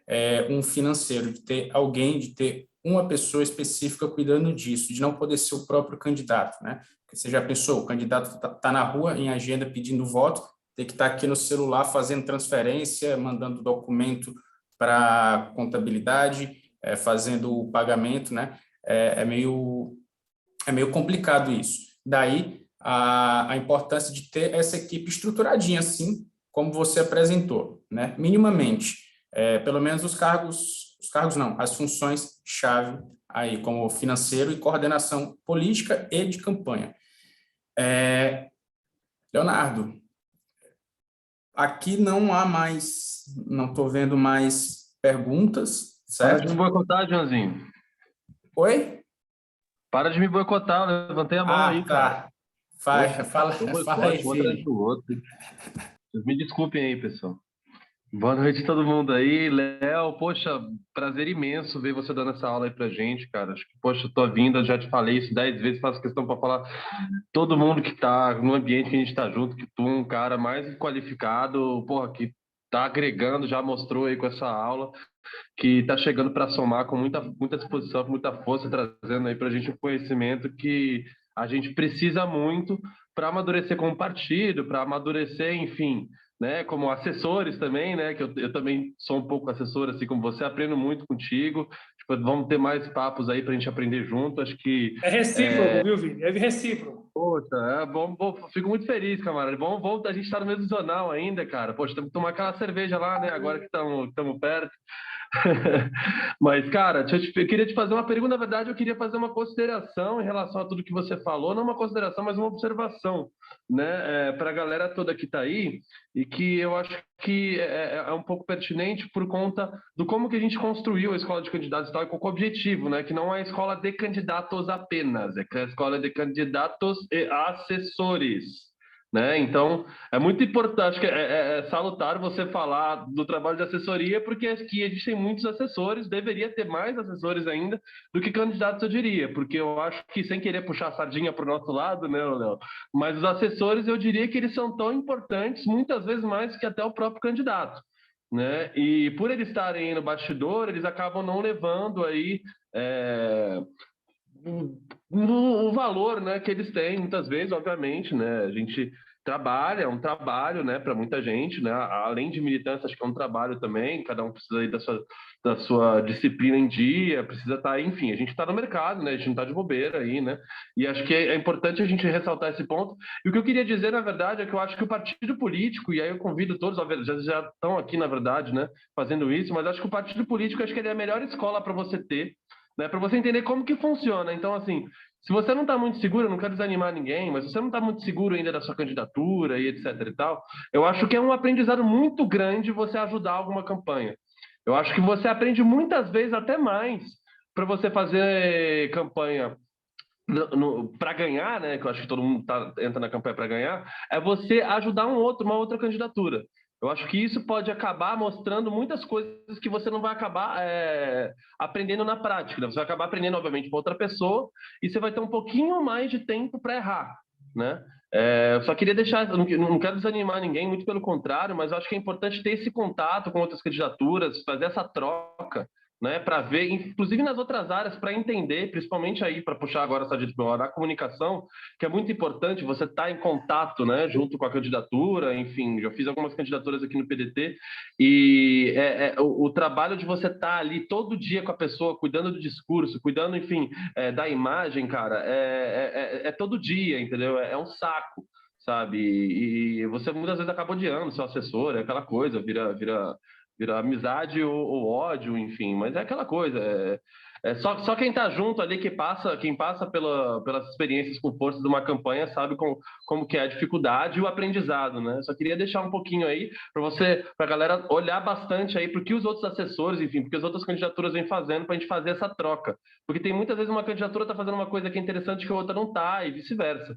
um financeiro, de ter alguém, de ter uma pessoa específica cuidando disso, de não poder ser o próprio candidato, né? Porque você já pensou, o candidato está na rua, em agenda, pedindo voto, tem que estar aqui no celular fazendo transferência, mandando documento para contabilidade, fazendo o pagamento, né? É meio complicado isso. Daí a importância de ter essa equipe estruturadinha, assim como você apresentou, né? Minimamente, pelo menos os cargos não, as funções-chave aí, como financeiro e coordenação política e de campanha. Leonardo, aqui não estou vendo mais perguntas, Para de me certo? boicotar, Joãozinho. Oi? Para de me boicotar, eu levantei a mão aí, cara. Tá. Poxa, eu Fala aí, boicote um atrás filho. do outro. Vocês me desculpem aí, pessoal. Boa noite a todo mundo aí. Léo, poxa, prazer imenso ver você dando essa aula aí pra gente, cara. Acho que, poxa, tua vinda, já te falei isso 10 vezes, faço questão para falar todo mundo que tá no ambiente que a gente tá junto, que tu é um cara mais qualificado, porra, que tá agregando, já mostrou aí com essa aula, que tá chegando para somar com muita disposição, com muita força, trazendo aí pra gente um conhecimento que a gente precisa muito para amadurecer como partido, para amadurecer, enfim, né, como assessores também, né, que eu também sou um pouco assessor, assim como você, aprendo muito contigo, tipo, vamos ter mais papos aí para a gente aprender junto, acho que... É recíproco, viu, Vini? É recíproco. Poxa, fico muito feliz, camarada, bom a gente tá no mesmo jornal ainda, cara, poxa, temos que tomar aquela cerveja lá, né, agora que estamos perto. Mas, cara, eu queria te fazer uma pergunta. Na verdade, eu queria fazer uma consideração em relação a tudo que você falou, não uma consideração, mas uma observação, né, para a galera toda que está aí, e que eu acho que é um pouco pertinente por conta do como que a gente construiu a escola de candidatos e tal, e com o objetivo, né, que não é a escola de candidatos apenas, é que é a escola de candidatos e assessores. Né? Então, é muito importante, acho que é salutar você falar do trabalho de assessoria, porque aqui existem muitos assessores, deveria ter mais assessores ainda do que candidatos, eu diria, porque eu acho que, sem querer puxar a sardinha para o nosso lado, né, Léo? Mas os assessores, eu diria que eles são tão importantes, muitas vezes mais que até o próprio candidato. Né? E por eles estarem aí no bastidor, eles acabam não levando aí... o valor, né, que eles têm muitas vezes, obviamente, né, a gente trabalha, é um trabalho, né, para muita gente, né, além de militância, acho que é um trabalho também, cada um precisa aí da sua disciplina em dia, precisa estar, enfim, a gente está no mercado, né, a gente não está de bobeira aí, né, e acho que é importante a gente ressaltar esse ponto. E o que eu queria dizer, na verdade, é que eu acho que o partido político, e aí eu convido todos, já estão aqui, na verdade, né, fazendo isso, mas acho que o partido político, acho que ele é a melhor escola para você ter, né, para você entender como que funciona. Então, assim, se você não está muito seguro, eu não quero desanimar ninguém, mas se você não está muito seguro ainda da sua candidatura e etc e tal, eu acho que é um aprendizado muito grande você ajudar alguma campanha. Eu acho que você aprende muitas vezes até mais para você fazer campanha para ganhar, né? Que eu acho que todo mundo entra na campanha para ganhar, é você ajudar uma outra candidatura. Eu acho que isso pode acabar mostrando muitas coisas que você não vai acabar aprendendo na prática. Né? Você vai acabar aprendendo, obviamente, com outra pessoa e você vai ter um pouquinho mais de tempo para errar. né? Eu só queria deixar, eu não quero desanimar ninguém, muito pelo contrário, mas eu acho que é importante ter esse contato com outras candidaturas, fazer essa troca, né, para ver, inclusive nas outras áreas, para entender, principalmente aí, para puxar agora essa da comunicação, que é muito importante você estar em contato, né, junto com a candidatura, enfim, já fiz algumas candidaturas aqui no PDT, e o trabalho de você estar ali todo dia com a pessoa, cuidando do discurso, cuidando, enfim, da imagem, cara, é todo dia, entendeu? É um saco, sabe? E você muitas vezes acaba odiando seu assessor, é aquela coisa, vira amizade ou ódio, enfim, mas é aquela coisa. Só quem está junto ali, quem passa pelas experiências com força de uma campanha, sabe como que é a dificuldade e o aprendizado, né? Só queria deixar um pouquinho aí para a galera olhar bastante aí para o que os outros assessores, enfim, porque as outras candidaturas vêm fazendo para a gente fazer essa troca. Porque tem muitas vezes uma candidatura está fazendo uma coisa que é interessante que a outra não está, e vice-versa.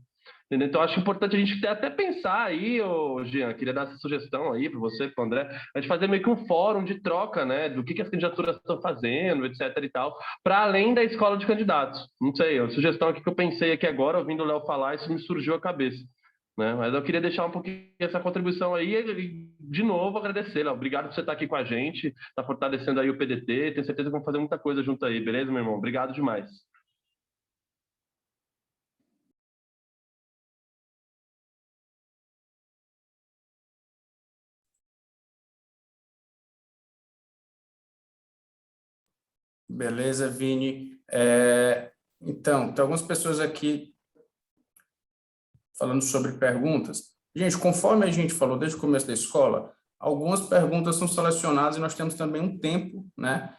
Entendeu? Então, acho importante a gente até pensar aí, Jean, queria dar essa sugestão aí para você, para o André, a gente fazer meio que um fórum de troca, né, do que as candidaturas estão fazendo, etc e tal, para além da escola de candidatos. Não sei, é uma sugestão aqui que eu pensei aqui agora, ouvindo o Léo falar, isso me surgiu à cabeça. Né? Mas eu queria deixar um pouquinho essa contribuição aí e, de novo, agradecer, Léo. Obrigado por você estar aqui com a gente, tá fortalecendo aí o PDT, tenho certeza que vamos fazer muita coisa junto aí, beleza, meu irmão? Obrigado demais. Beleza, Vini. Então, tem algumas pessoas aqui falando sobre perguntas. Gente, conforme a gente falou desde o começo da escola, algumas perguntas são selecionadas e nós temos também um tempo, né,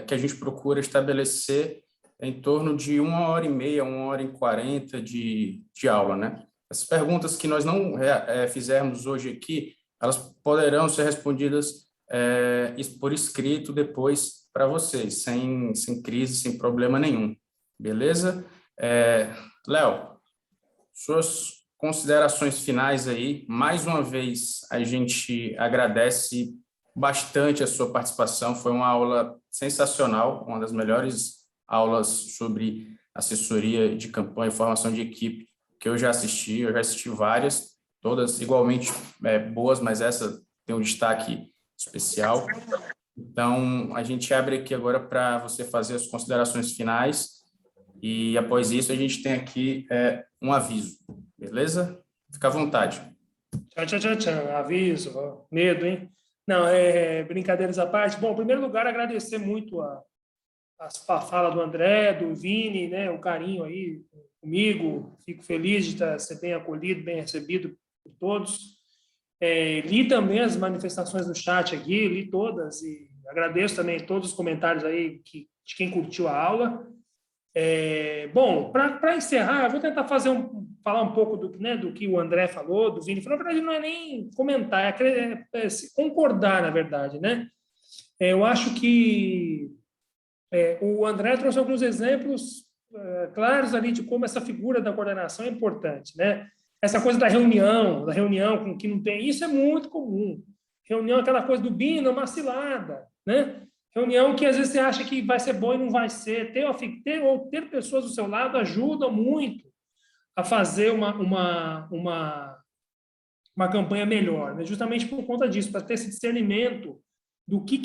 que a gente procura estabelecer em torno de 1h30, 1h40 de aula, né? As perguntas que nós não fizermos hoje aqui, elas poderão ser respondidas por escrito depois para vocês, sem crise, sem problema nenhum. Beleza? Léo, suas considerações finais aí. Mais uma vez, a gente agradece bastante a sua participação. Foi uma aula sensacional, uma das melhores aulas sobre assessoria de campanha e formação de equipe que eu já assisti. Eu já assisti várias, todas igualmente boas, mas essa tem um destaque especial. Então, a gente abre aqui agora para você fazer as considerações finais e, após isso, a gente tem aqui um aviso, beleza? Fica à vontade. Tchau, aviso, medo, hein? Não, brincadeiras à parte. Bom, em primeiro lugar, agradecer muito a fala do André, do Vini, né, o carinho aí comigo. Fico feliz de ser bem acolhido, bem recebido por todos. Li também as manifestações no chat aqui, li todas e agradeço também todos os comentários aí de quem curtiu a aula. Bom, para encerrar, eu vou tentar falar um pouco do que o André falou, do Vini falou. Na verdade, não é nem comentar, concordar, na verdade, né? Eu acho que o André trouxe alguns exemplos claros ali de como essa figura da coordenação é importante, né? Essa coisa da reunião com que não tem, isso é muito comum. Reunião, aquela coisa do bino, uma cilada, né? Reunião que às vezes você acha que vai ser bom e não vai ser. Ter pessoas do seu lado ajuda muito a fazer uma campanha melhor, né? Justamente por conta disso, para ter esse discernimento do que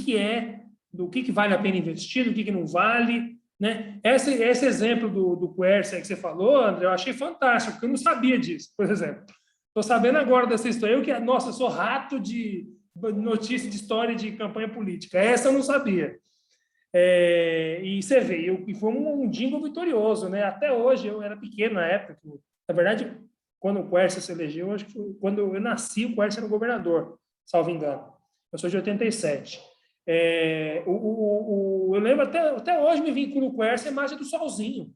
vale a pena investir, do que não vale, né? Esse exemplo do Quercia que você falou, André, eu achei fantástico, porque eu não sabia disso, por exemplo. Estou sabendo agora dessa história. Eu sou rato de notícia de história de campanha política. Essa eu não sabia. E você vê, e foi um jingle vitorioso, né? Até hoje, eu era pequeno na época. Na verdade, quando o Quercia se elegeu, acho que quando eu nasci, o Quercia era o governador, salvo engano. Eu sou de 87. Eu lembro até hoje me vincula o Quercia a imagem do solzinho.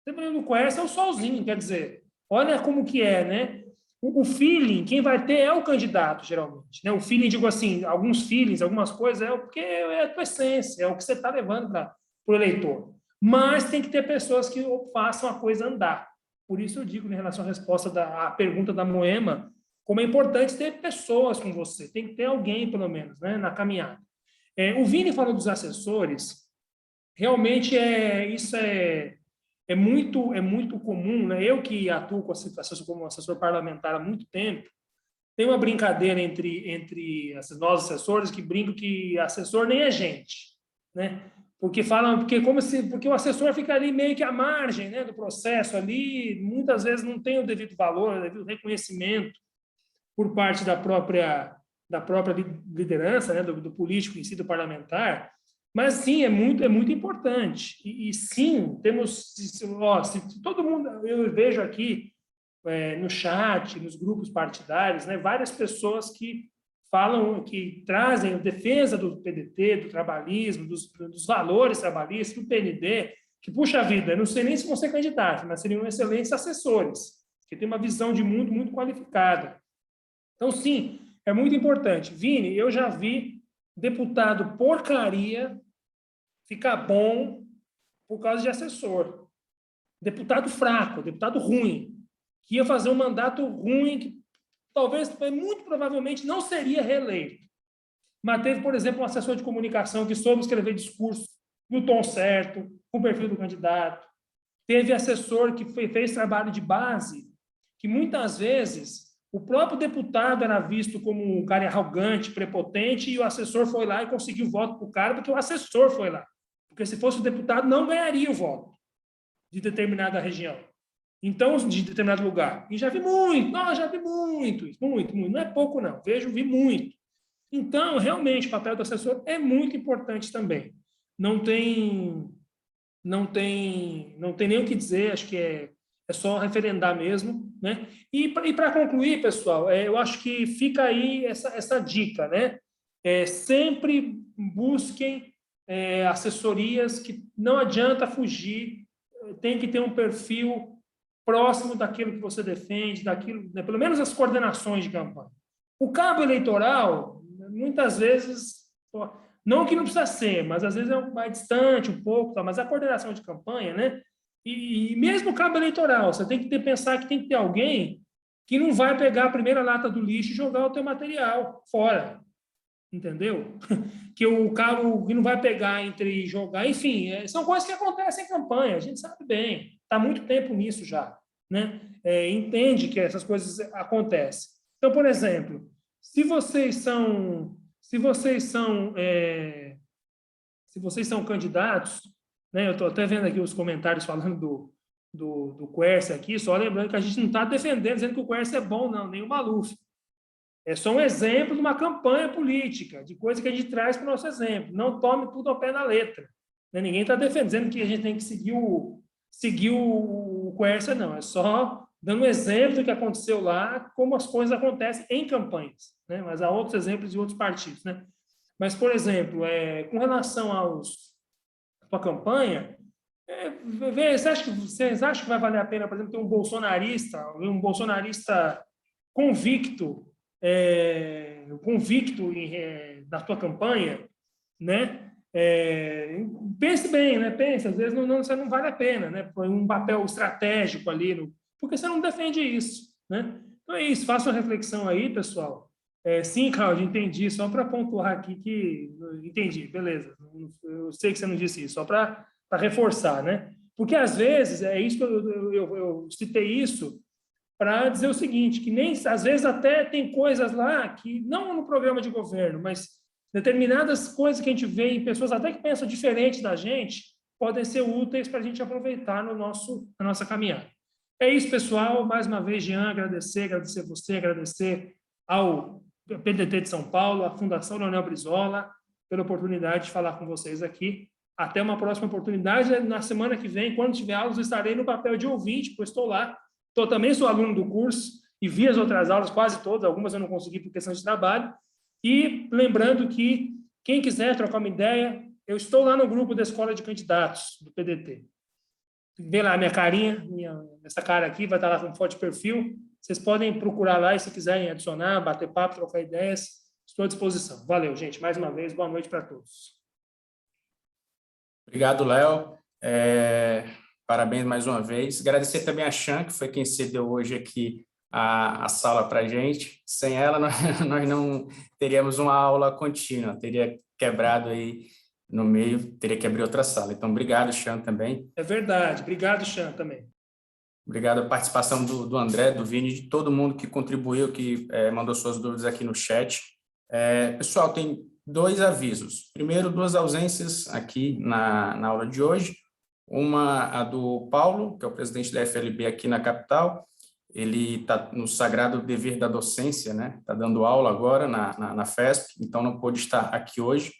Sempre do Quercia é o solzinho, quer dizer, olha como que é, né? O feeling, quem vai ter é o candidato, geralmente. Né? O feeling, digo assim, alguns feelings, algumas coisas, porque é a tua essência, é o que você está levando para o eleitor. Mas tem que ter pessoas que façam a coisa andar. Por isso eu digo, em relação à resposta à pergunta da Moema, como é importante ter pessoas com você. Tem que ter alguém, pelo menos, né, na caminhada. O Vini falou dos assessores. Realmente, isso é é muito comum, né? Eu que atuo como assessor parlamentar há muito tempo, tem uma brincadeira entre nós assessores que brincam que assessor nem é gente, né? Porque o assessor fica ali meio que à margem, né, do processo ali, muitas vezes não tem o devido valor, o devido reconhecimento por parte da própria liderança, né, do político em si, do parlamentar. Mas sim, é muito importante. E sim, temos, se todo mundo, eu vejo aqui no chat, nos grupos partidários, né, várias pessoas que falam, que trazem a defesa do PDT, do trabalhismo, dos valores trabalhistas, do PND, que, puxa vida, eu não sei nem se vão ser candidatos, mas seriam excelentes assessores, que têm uma visão de mundo muito qualificada. Então, sim, é muito importante. Vini, eu já vi deputado porcaria ficar bom por causa de assessor. Deputado fraco, deputado ruim, que ia fazer um mandato ruim, que talvez, muito provavelmente, não seria reeleito. Mas teve, por exemplo, um assessor de comunicação que soube escrever discurso no tom certo, com o perfil do candidato. Teve assessor que fez trabalho de base, que muitas vezes o próprio deputado era visto como um cara arrogante, prepotente, e o assessor foi lá e conseguiu voto para o cara, porque o assessor foi lá. Porque se fosse o deputado, não ganharia o voto de determinada região. Então, de determinado lugar. E já vi muito, muito. Não é pouco, não. Vi muito. Então, realmente, o papel do assessor é muito importante também. Não tem nem o que dizer, acho que é só referendar mesmo, né? E para concluir, pessoal, eu acho que fica aí essa dica, né? Sempre busquem assessorias que não adianta fugir, tem que ter um perfil próximo daquilo que você defende, daquilo, né, pelo menos as coordenações de campanha. O cabo eleitoral, muitas vezes, não que não precisa ser, mas às vezes é mais distante um pouco, tá? Mas a coordenação de campanha, né? E mesmo o cabo eleitoral, você tem que pensar que tem que ter alguém que não vai pegar a primeira lata do lixo e jogar o teu material fora, entendeu? Que o cabo que não vai pegar entre jogar, enfim, são coisas que acontecem em campanha, a gente sabe bem, está há muito tempo nisso já, né? Entende que essas coisas acontecem. Então, por exemplo, se vocês são candidatos, né? Eu estou até vendo aqui os comentários falando do Quercia aqui, só lembrando que a gente não está defendendo, dizendo que o Quercia é bom, não, nem o Maluf. É só um exemplo de uma campanha política, de coisa que a gente traz para o nosso exemplo. Não tome tudo ao pé da letra. Ninguém está defendendo que a gente tem que seguir o Quercia, não. É só dando um exemplo do que aconteceu lá, como as coisas acontecem em campanhas, né? Mas há outros exemplos de outros partidos, né? Mas, por exemplo, com relação à sua campanha, vocês acham que vai valer a pena, por exemplo, ter um bolsonarista convicto na tua campanha, né? Pense bem, né? Pense, às vezes você não vale a pena, né? Põe um papel estratégico ali, porque você não defende isso, né? Então é isso, faça uma reflexão aí, pessoal. Sim, Cláudio, entendi, só para pontuar aqui que entendi, beleza. Eu sei que você não disse isso, só para reforçar, né? Porque às vezes, é isso que eu citei isso para dizer o seguinte, que nem às vezes até tem coisas lá que, não no programa de governo, mas determinadas coisas que a gente vê em pessoas até que pensam diferente da gente, podem ser úteis para a gente aproveitar na nossa caminhada. É isso, pessoal. Mais uma vez, Jean, agradecer você, agradecer ao PDT de São Paulo, à Fundação Leonel Brizola, pela oportunidade de falar com vocês aqui. Até uma próxima oportunidade. Na semana que vem, quando tiver aulas, eu estarei no papel de ouvinte, pois estou lá. Também sou aluno do curso e vi as outras aulas, quase todas, algumas eu não consegui por questão de trabalho. E lembrando que quem quiser trocar uma ideia, eu estou lá no grupo da Escola de Candidatos do PDT. Vê lá a minha carinha, essa cara aqui, vai estar lá com foto de perfil. Vocês podem procurar lá e se quiserem adicionar, bater papo, trocar ideias, estou à disposição. Valeu, gente. Mais uma vez, boa noite para todos. Obrigado, Léo. Parabéns mais uma vez. Agradecer também a Chan, que foi quem cedeu hoje aqui a sala para a gente. Sem ela, nós não teríamos uma aula contínua, teria quebrado aí no meio, teria que abrir outra sala. Então, obrigado, Chan, também. É verdade. Obrigado, Chan, também. Obrigado à participação do André, do Vini, de todo mundo que contribuiu, que mandou suas dúvidas aqui no chat. Pessoal, tem 2 avisos. Primeiro, 2 ausências aqui na aula de hoje. Uma, a do Paulo, que é o presidente da FLB aqui na capital. Ele está no sagrado dever da docência, né? Está dando aula agora na FESP, então não pôde estar aqui hoje.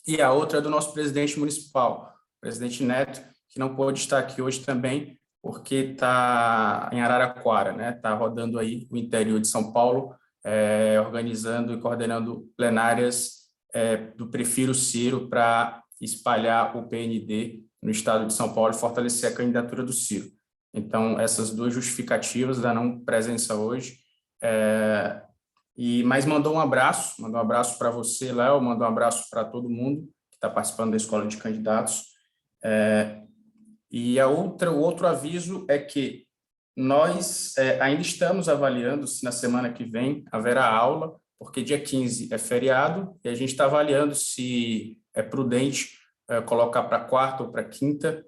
E a outra é do nosso presidente municipal, o presidente Neto, que não pôde estar aqui hoje também, porque está em Araraquara, né? Está rodando aí o interior de São Paulo, organizando e coordenando plenárias do Prefiro Ciro para espalhar o PND no estado de São Paulo e fortalecer a candidatura do Ciro. Então, essas 2 justificativas da não presença hoje. Mas mandou um abraço para você, Léo, mandou um abraço para todo mundo que está participando da Escola de Candidatos. E o outro aviso é que nós ainda estamos avaliando se na semana que vem haverá aula, porque dia 15 é feriado, e a gente está avaliando se é prudente colocar para quarta ou para quinta.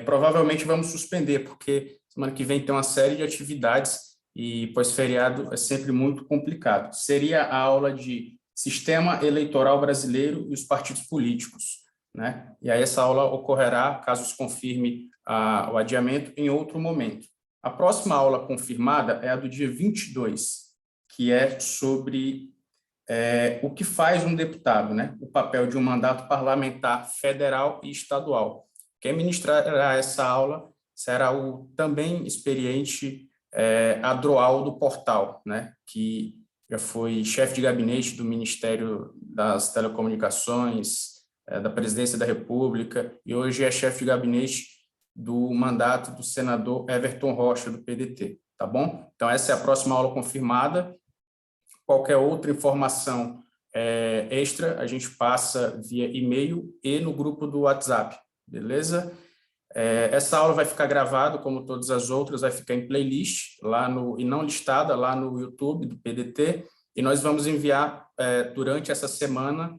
Provavelmente vamos suspender, porque semana que vem tem uma série de atividades e pós-feriado é sempre muito complicado. Seria a aula de Sistema Eleitoral Brasileiro e os Partidos Políticos, né? E aí essa aula ocorrerá, caso se confirme o adiamento, em outro momento. A próxima aula confirmada é a do dia 22, que é sobre o que faz um deputado, né? O papel de um mandato parlamentar federal e estadual. Quem ministrará essa aula será o também experiente Adroal do Portal, né? Que já foi chefe de gabinete do Ministério das Telecomunicações, da Presidência da República, e hoje é chefe de gabinete do mandato do senador Everton Rocha, do PDT, tá bom? Então, essa é a próxima aula confirmada. Qualquer outra informação extra, a gente passa via e-mail e no grupo do WhatsApp, beleza? Essa aula vai ficar gravada, como todas as outras, vai ficar em playlist, e não listada, lá no YouTube do PDT, e nós vamos enviar, durante essa semana,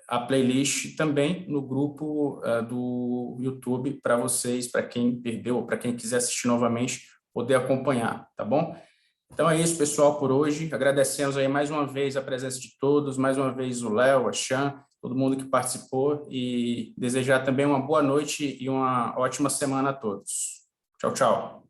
a playlist também no grupo do YouTube para vocês, para quem perdeu, ou para quem quiser assistir novamente, poder acompanhar, tá bom? Então é isso, pessoal, por hoje. Agradecemos aí mais uma vez a presença de todos, mais uma vez o Léo, a Chan, todo mundo que participou, e desejar também uma boa noite e uma ótima semana a todos. Tchau, tchau.